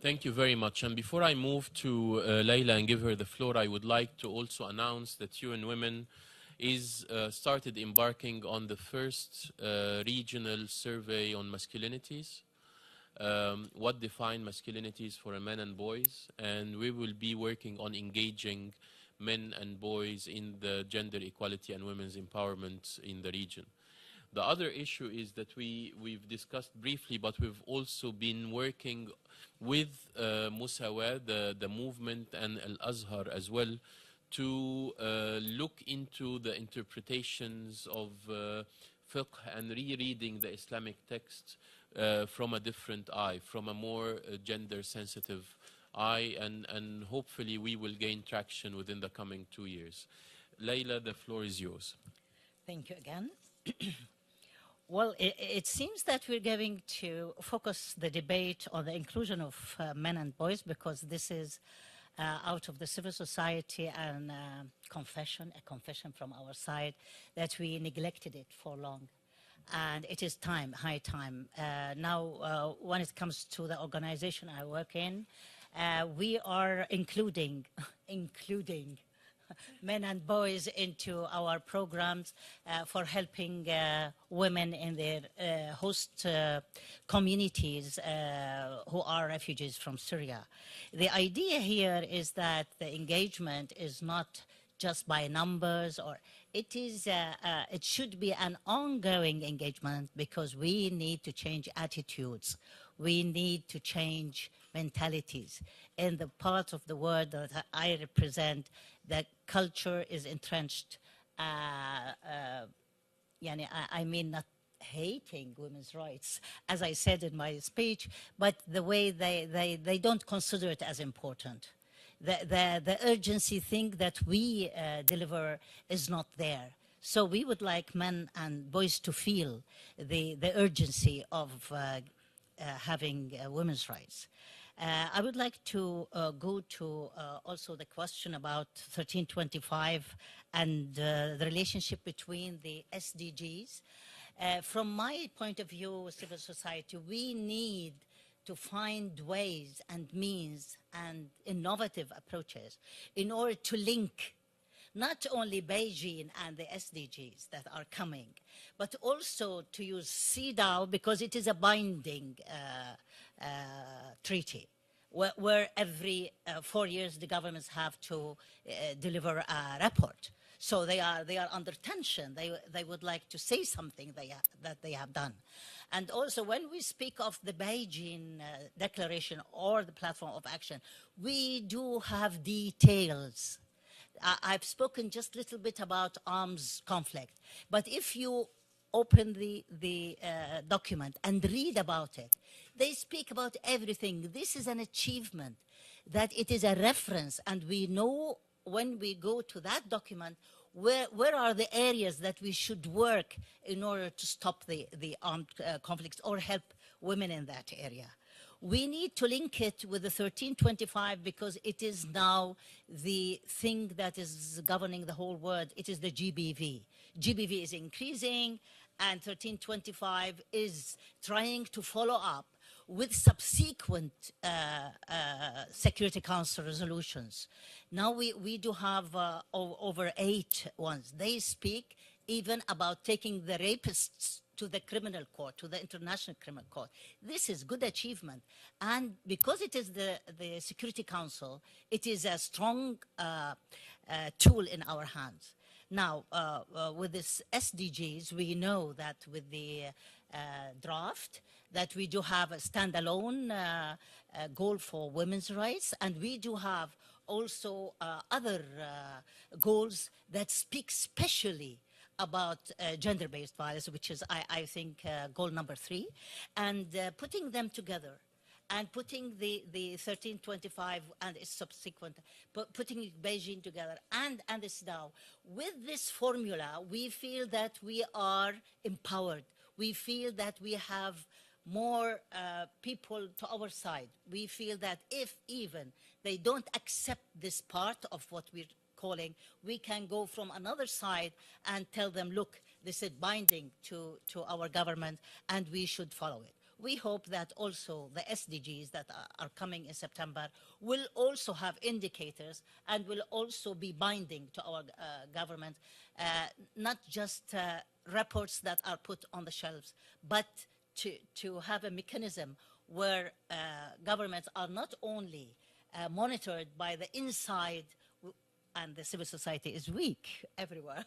Thank you very much. And before I move to Layla and give her the floor, I would like to also announce that UN Women is started embarking on the first regional survey on masculinities, what define masculinities for men and boys, and we will be working on engaging men and boys in the gender equality and women's empowerment in the region. The other issue is that we've discussed briefly, but we've also been working with Musawa, the movement, and Al-Azhar as well, to look into the interpretations of fiqh and rereading the Islamic text from a different eye, from a more gender-sensitive eye, and hopefully we will gain traction within the coming 2 years. Layla, the floor is yours. Thank you again. Well, it seems that we're going to focus the debate on the inclusion of men and boys, because this is out of the civil society and a confession from our side that we neglected it for long. And it is time, high time. Now, when it comes to the organization I work in, we are including men and boys into our programs for helping women in their host communities who are refugees from Syria. The idea here is that the engagement is not just by numbers, or it should be an ongoing engagement, because we need to change attitudes. We need to change mentalities. In the part of the world that I represent, that culture is entrenched. I mean, not hating women's rights, as I said in my speech, but the way they don't consider it as important. The urgency thing that we deliver is not there. So we would like men and boys to feel the urgency of having women's rights. I would like to go to also the question about 1325 and the relationship between the SDGs. From my point of view, civil society, we need to find ways and means and innovative approaches in order to link not only Beijing and the SDGs that are coming, but also to use CEDAW, because it is a binding treaty, where every 4 years the governments have to deliver a report. So they are under tension. They would like to say something that they have done. And also, when we speak of the Beijing Declaration or the Platform of Action, we do have details. I've spoken just a little bit about arms conflict, but if you open the document and read about it, they speak about everything. This is an achievement, that it is a reference, and we know when we go to that document where are the areas that we should work in order to stop the armed conflicts or help women in that area. We need to link it with the 1325, because it is now the thing that is governing the whole world. It is the GBV. GBV is increasing, and 1325 is trying to follow up with subsequent Security Council resolutions. Now we do have over 8 ones. They speak even about taking the rapists to the criminal court, to the International Criminal Court. This is good achievement. And because it is the Security Council, it is a strong tool in our hands. Now, with this SDGs, we know that with the draft, that we do have a standalone goal for women's rights, and we do have also other goals that speak specially about gender-based violence, which is, I think, goal number 3, and putting them together and putting the 1325 and its subsequent, putting Beijing together and this now. With this formula, we feel that we are empowered. We feel that we have more people to our side. We feel that if even they don't accept this part of what we're calling, we can go from another side and tell them, look, this is binding to our government and we should follow it. We hope that also the SDGs that are coming in September will also have indicators and will also be binding to our government, not just reports that are put on the shelves, but to have a mechanism where governments are not only monitored by the inside, and the civil society is weak everywhere,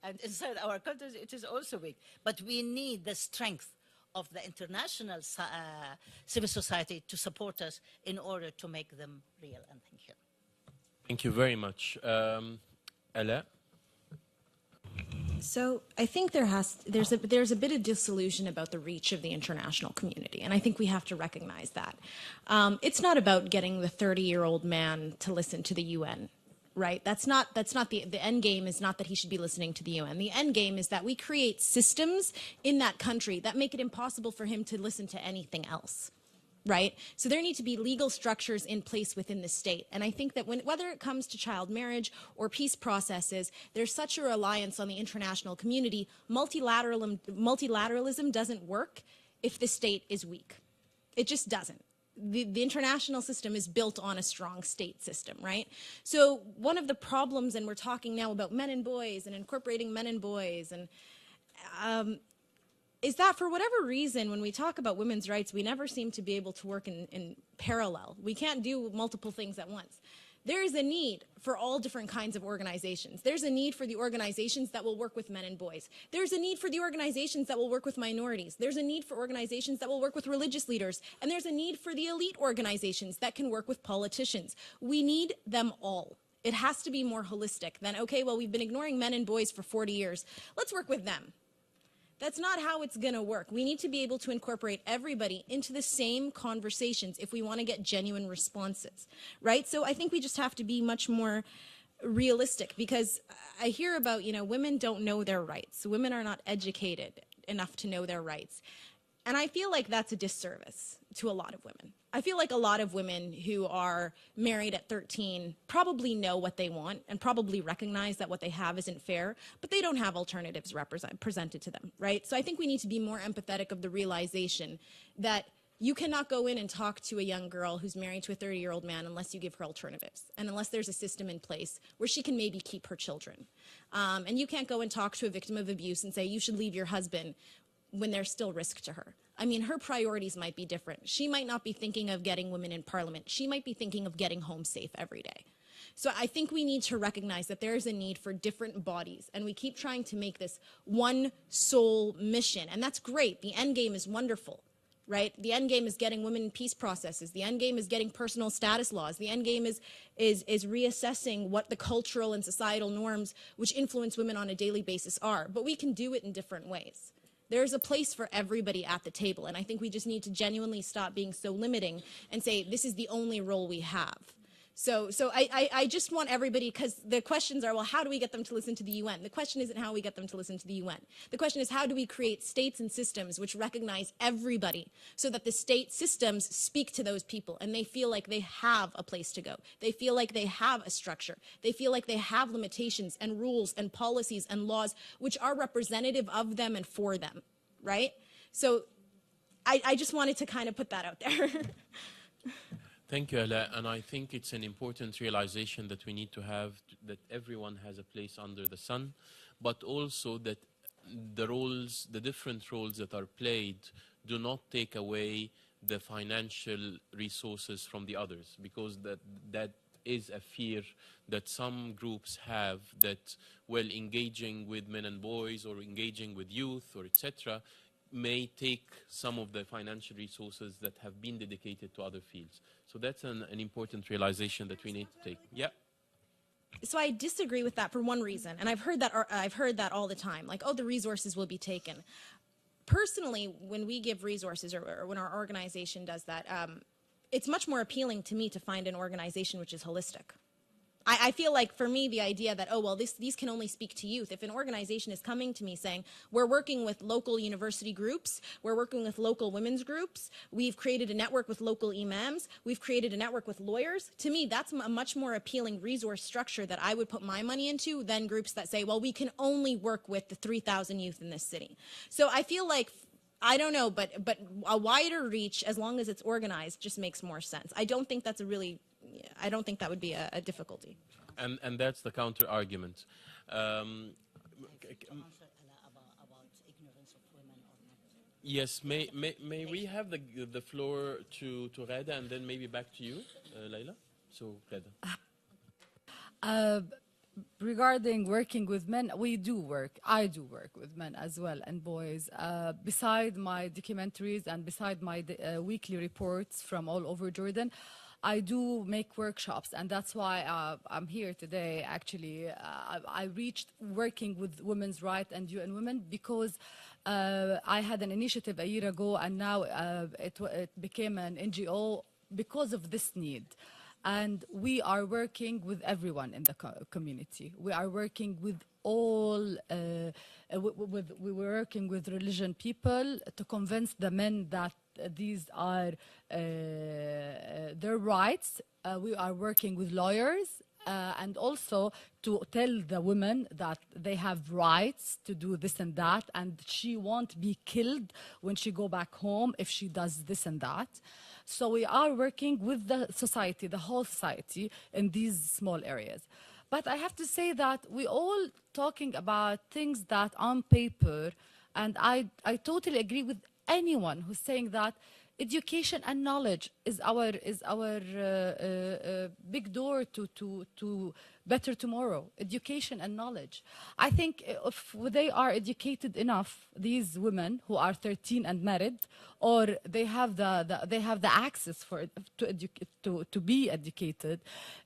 and inside our countries it is also weak, but we need the strength of the international civil society to support us in order to make them real. And thank you. Thank you very much. Ala? So I think there's a bit of disillusion about the reach of the international community, and I think we have to recognize that. It's not about getting the 30-year-old man to listen to the UN. Right? That's not the end game is not that he should be listening to the UN. The end game is that we create systems in that country that make it impossible for him to listen to anything else. Right? So there need to be legal structures in place within the state. And I think that whether it comes to child marriage or peace processes, there's such a reliance on the international community. Multilateralism doesn't work if the state is weak. It just doesn't. The international system is built on a strong state system, right? So one of the problems, and we're talking now about men and boys and incorporating men and boys, and is that for whatever reason, when we talk about women's rights, we never seem to be able to work in parallel. We can't do multiple things at once. There is a need for all different kinds of organizations. There's a need for the organizations that will work with men and boys. There's a need for the organizations that will work with minorities. There's a need for organizations that will work with religious leaders. And there's a need for the elite organizations that can work with politicians. We need them all. It has to be more holistic than, okay, well, we've been ignoring men and boys for 40 years. Let's work with them. That's not how it's going to work. We need to be able to incorporate everybody into the same conversations if we want to get genuine responses, right? So I think we just have to be much more realistic, because I hear about, women don't know their rights. Women are not educated enough to know their rights. And I feel like that's a disservice to a lot of women. I feel like a lot of women who are married at 13 probably know what they want and probably recognize that what they have isn't fair, but they don't have alternatives presented to them, right? So I think we need to be more empathetic of the realization that you cannot go in and talk to a young girl who's married to a 30-year-old man unless you give her alternatives and unless there's a system in place where she can maybe keep her children. And you can't go and talk to a victim of abuse and say, you should leave your husband when there's still risk to her. I mean, her priorities might be different. She might not be thinking of getting women in parliament. She might be thinking of getting home safe every day. So I think we need to recognize that there is a need for different bodies, and we keep trying to make this one sole mission, and that's great. The end game is wonderful, right? The end game is getting women in peace processes. The end game is getting personal status laws. The end game is reassessing what the cultural and societal norms which influence women on a daily basis are. But we can do it in different ways. There's a place for everybody at the table, and I think we just need to genuinely stop being so limiting and say this is the only role we have. So I just want everybody, because the questions are, well, how do we get them to listen to the UN? The question isn't how we get them to listen to the UN. The question is, how do we create states and systems which recognize everybody so that the state systems speak to those people and they feel like they have a place to go. They feel like they have a structure. They feel like they have limitations and rules and policies and laws which are representative of them and for them, right? So I just wanted to kind of put that out there. Thank you, Ala, and I think it's an important realization that we need to have, that everyone has a place under the sun, but also that the different roles that are played do not take away the financial resources from the others, because that is a fear that some groups have, that, well, engaging with men and boys or engaging with youth or etc. may take some of the financial resources that have been dedicated to other fields. So that's an important realization that we need to take. Yeah. So I disagree with that for one reason, and I've heard that all the time, like, oh, the resources will be taken. Personally, when we give resources or when our organization does that, it's much more appealing to me to find an organization which is holistic. I feel like, for me, the idea that, oh, well, these can only speak to youth. If an organization is coming to me saying, we're working with local university groups, we're working with local women's groups, we've created a network with local imams, we've created a network with lawyers, to me, that's a much more appealing resource structure that I would put my money into than groups that say, well, we can only work with the 3,000 youth in this city. So I feel like I don't know, but a wider reach, as long as it's organized, just makes more sense. I don't think that's I don't think that would be a difficulty. And that's the counter argument. Yes, may we have the floor to Ghada and then maybe back to you, Layla? So, Ghada. Regarding working with men, I do work with men as well and boys. Beside my documentaries and beside my weekly reports from all over Jordan, I do make workshops, and that's why I'm here today. Actually, I reached working with women's rights and UN Women because I had an initiative a year ago, and now it became an NGO because of this need. And we are working with everyone in the community. We are working with all, we were working with religion people to convince the men that these are their rights. We are working with lawyers and also to tell the women that they have rights to do this and that, and she won't be killed when she go back home if she does this and that. So we are working with the society, the whole society, in these small areas. But I have to say that we all talking about things that on paper, and I totally agree with anyone who's saying that education and knowledge is our big door to better tomorrow. Education and knowledge. I think if they are educated enough, these women who are 13 and married, or they have the access for to be educated,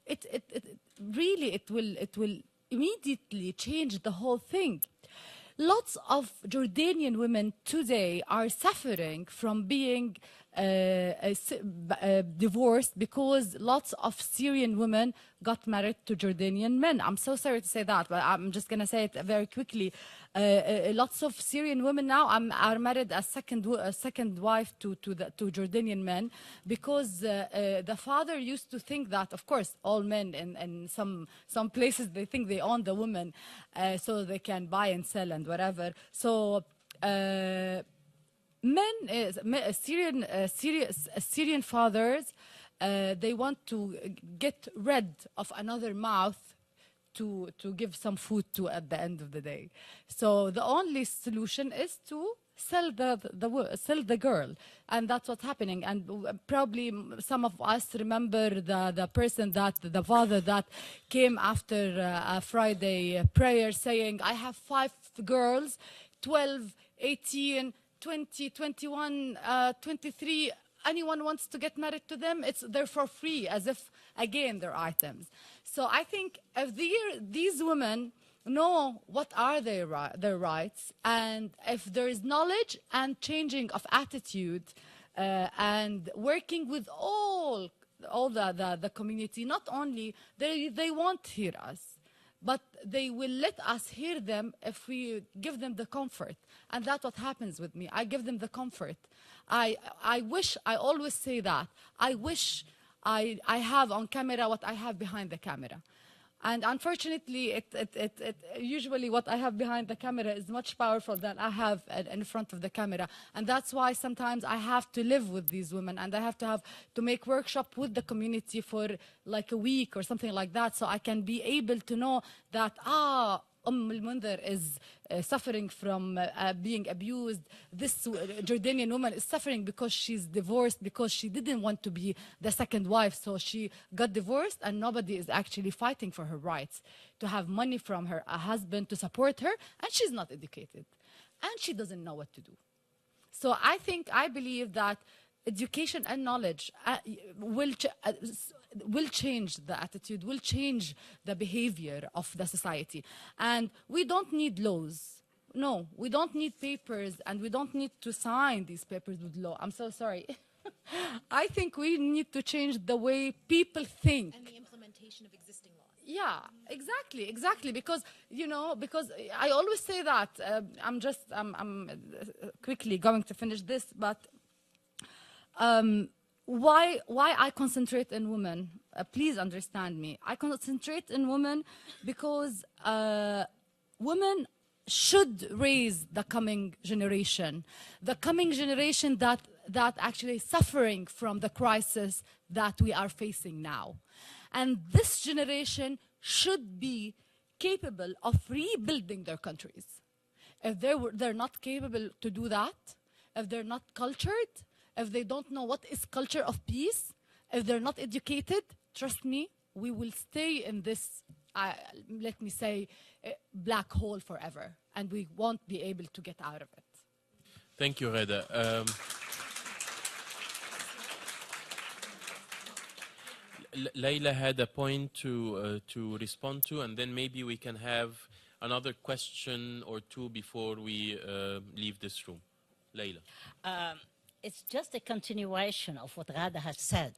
it really will immediately change the whole thing. Lots of Jordanian women today are suffering from being divorced because lots of Syrian women got married to Jordanian men. I'm so sorry to say that, but I'm just going to say it very quickly. Lots of Syrian women now are married as second wife to Jordanian men because the father used to think that, of course, all men in some places they think they own the woman, so they can buy and sell and whatever. So Syrian fathers, they want to get rid of another mouth to give some food to at the end of the day. So the only solution is to sell the girl, and that's what's happening. And probably some of us remember the father that came after a Friday prayer saying, I have 5 girls, 12, 18, 20, 21, 23, anyone wants to get married to them, they're for free, as if, again, they're items. So I think if these women know what are their rights, and if there is knowledge and changing of attitude, and working with all the community, not only, they won't hear us, but they will let us hear them if we give them the comfort. And that's what happens with me. I give them the comfort. I wish, I always say that, I wish I have on camera what I have behind the camera. And unfortunately, usually what I have behind the camera is much powerful than I have in front of the camera. And that's why sometimes I have to live with these women, and I have to make workshop with the community for like a week or something like that, so I can be able to know that, al-Mundhir is suffering from being abused. This Jordanian woman is suffering because she's divorced, because she didn't want to be the second wife, so she got divorced, and nobody is actually fighting for her rights to have money from her husband to support her, and she's not educated, and she doesn't know what to do. So I believe that education and knowledge will change the attitude, will change the behavior of the society. And we don't need laws. No, we don't need papers, and we don't need to sign these papers with law. I'm so sorry. I think we need to change the way people think. And the implementation of existing laws. Yeah, exactly. Because, because I always say that, I'm quickly going to finish this, but why I concentrate in women, please understand me. I concentrate in women because women should raise the coming generation that actually is suffering from the crisis that we are facing now. And this generation should be capable of rebuilding their countries. If they're not capable to do that, if they're not cultured, if they don't know what is culture of peace, if they're not educated, trust me, we will stay in this, let me say, black hole forever, and we won't be able to get out of it. Thank you, Reda. Layla had a point to respond to, and then maybe we can have another question or two before we leave this room. Layla. It's just a continuation of what Rada has said,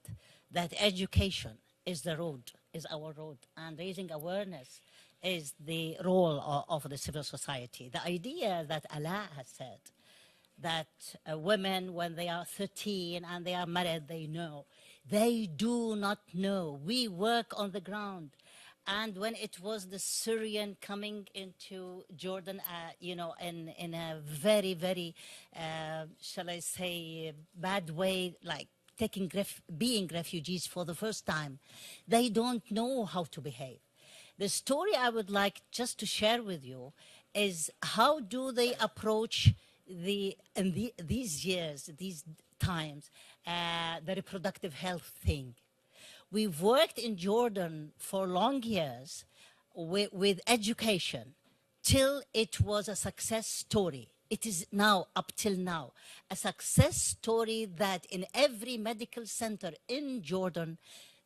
that education is the road, is our road, and raising awareness is the role of the civil society. The idea that Allah has said, that women, when they are 13 and they are married, they know. They do not know. We work on the ground. And when it was the Syrian coming into Jordan, you know, in a very, very, shall I say, bad way, like being refugees for the first time, they don't know how to behave. The story I would like just to share with you is how do they approach these years, these times, the reproductive health thing. We've worked in Jordan for long years with education till it was a success story. It is now, up till now, a success story that in every medical center in Jordan,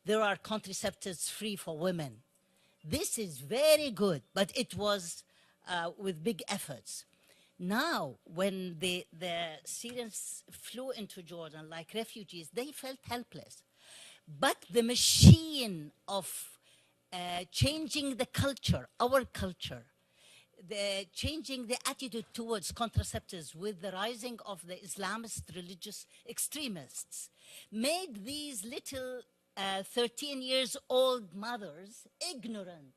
there are contraceptives free for women. This is very good, but it was with big efforts. Now, when the Syrians flew into Jordan like refugees, they felt helpless. But the machine of changing the culture, our culture, changing the attitude towards contraceptives with the rising of the Islamist religious extremists, made these little 13-year-old mothers ignorant.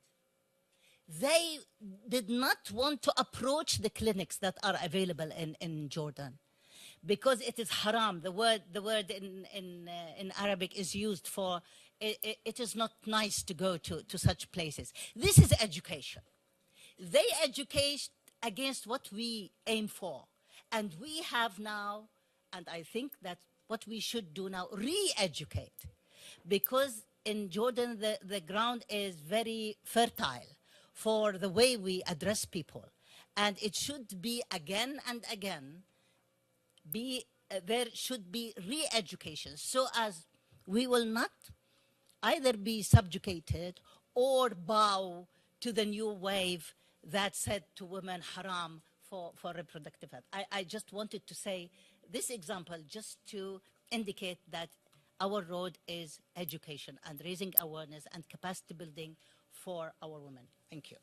They did not want to approach the clinics that are available in Jordan because it is haram. The word in Arabic is used for, it is not nice to go to such places. This is education. They educate against what we aim for. And we have now, and I think that what we should do now, re-educate. Because in Jordan, the ground is very fertile for the way we address people. And it should be again and again, there should be re-education so as we will not either be subjugated or bow to the new wave that said to women haram for reproductive health. I just wanted to say this example just to indicate that our road is education and raising awareness and capacity building for our women. Thank you.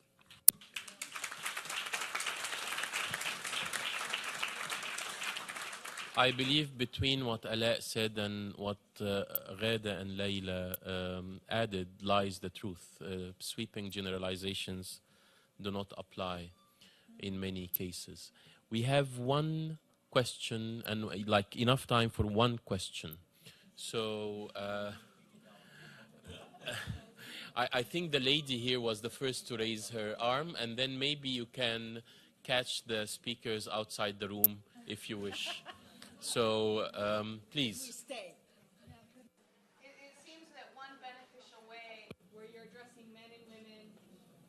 I believe between what Ala said and what Ghada and Layla added lies the truth. Sweeping generalizations do not apply in many cases. We have one question and like enough time for one question. So I think the lady here was the first to raise her arm, and then maybe you can catch the speakers outside the room if you wish. So please. It seems that one beneficial way where you're addressing men and women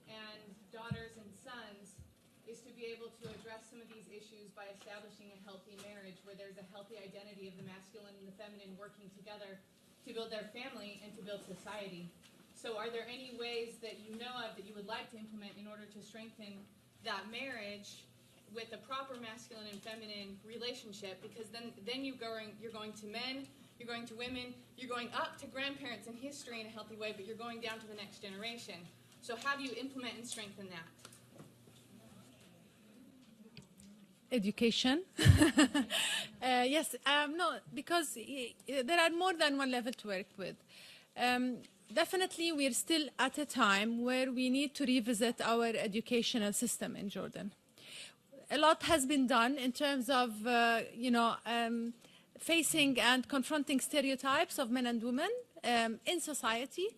and daughters and sons is to be able to address some of these issues by establishing a healthy marriage where there's a healthy identity of the masculine and the feminine working together to build their family and to build society. So are there any ways that you know of that you would like to implement in order to strengthen that marriage with a proper masculine and feminine relationship? Because then you're going to men, you're going to women, you're going up to grandparents in history in a healthy way, but you're going down to the next generation. So how do you implement and strengthen that? Education. Yes, no, because there are more than one level to work with. Definitely, we're still at a time where we need to revisit our educational system in Jordan. a lot has been done in terms of, facing and confronting stereotypes of men and women in society.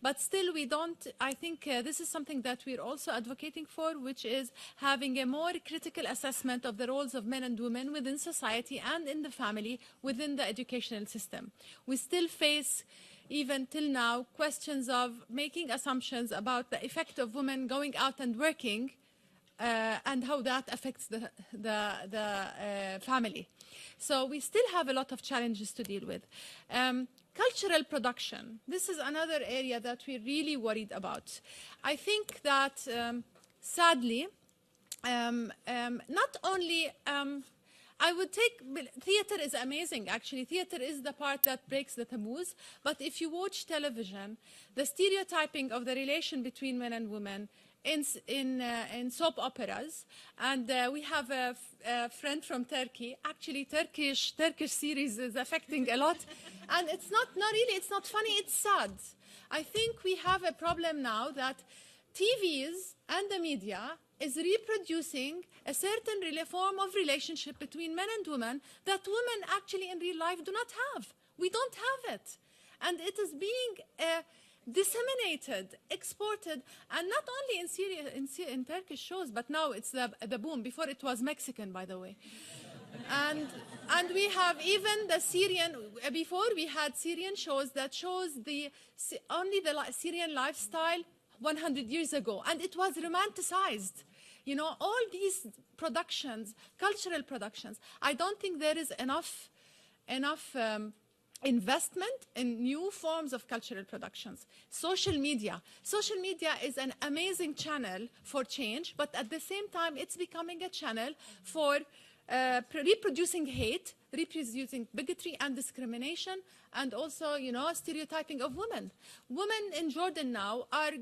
But still, we don't, I think this is something that we're also advocating for, which is having a more critical assessment of the roles of men and women within society and in the family within the educational system. We still face, even till now, questions of making assumptions about the effect of women going out and working and how that affects the family. So we still have a lot of challenges to deal with. Cultural production. This is another area that we're really worried about. I think that, sadly, not only, I would take, theater is amazing, actually. Theater is the part that breaks the taboos. But if you watch television, the stereotyping of the relation between men and women in soap operas, and we have a friend from Turkey. Actually, Turkish series is affecting a lot, and it's not really, it's not funny, it's sad. I think we have a problem now that TVs and the media is reproducing a certain form of relationship between men and women that women actually in real life do not have. We don't have it, and it is being disseminated, exported, and not only in Syria, in Turkish shows, but now it's the boom. Before it was Mexican, by the way. And we have even the Syrian, before we had Syrian shows that shows only the Syrian lifestyle 100 years ago, and it was romanticized. You know, all these productions, cultural productions, I don't think there is enough investment in new forms of cultural productions. Social media is an amazing channel for change, but at the same time, it's becoming a channel for reproducing hate, reproducing bigotry and discrimination, and also, you know, stereotyping of women. Women in Jordan now are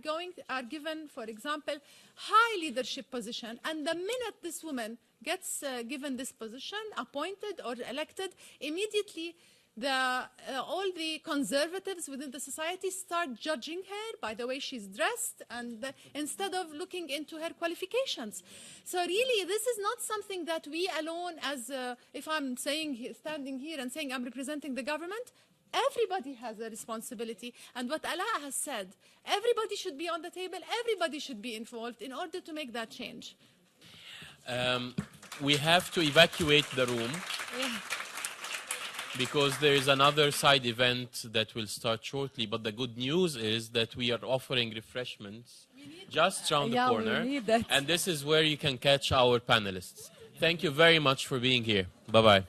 given, for example, high leadership position, and the minute this woman gets given this position, appointed or elected, immediately all the conservatives within the society start judging her by the way she's dressed, and instead of looking into her qualifications. So really, this is not something that we alone, as if I'm standing here and saying I'm representing the government, everybody has a responsibility. And what Allah has said, everybody should be on the table, everybody should be involved in order to make that change. We have to evacuate the room. Yeah. Because there is another side event that will start shortly. But the good news is that we are offering refreshments just around the corner. We need that. And this is where you can catch our panelists. Thank you very much for being here. Bye-bye.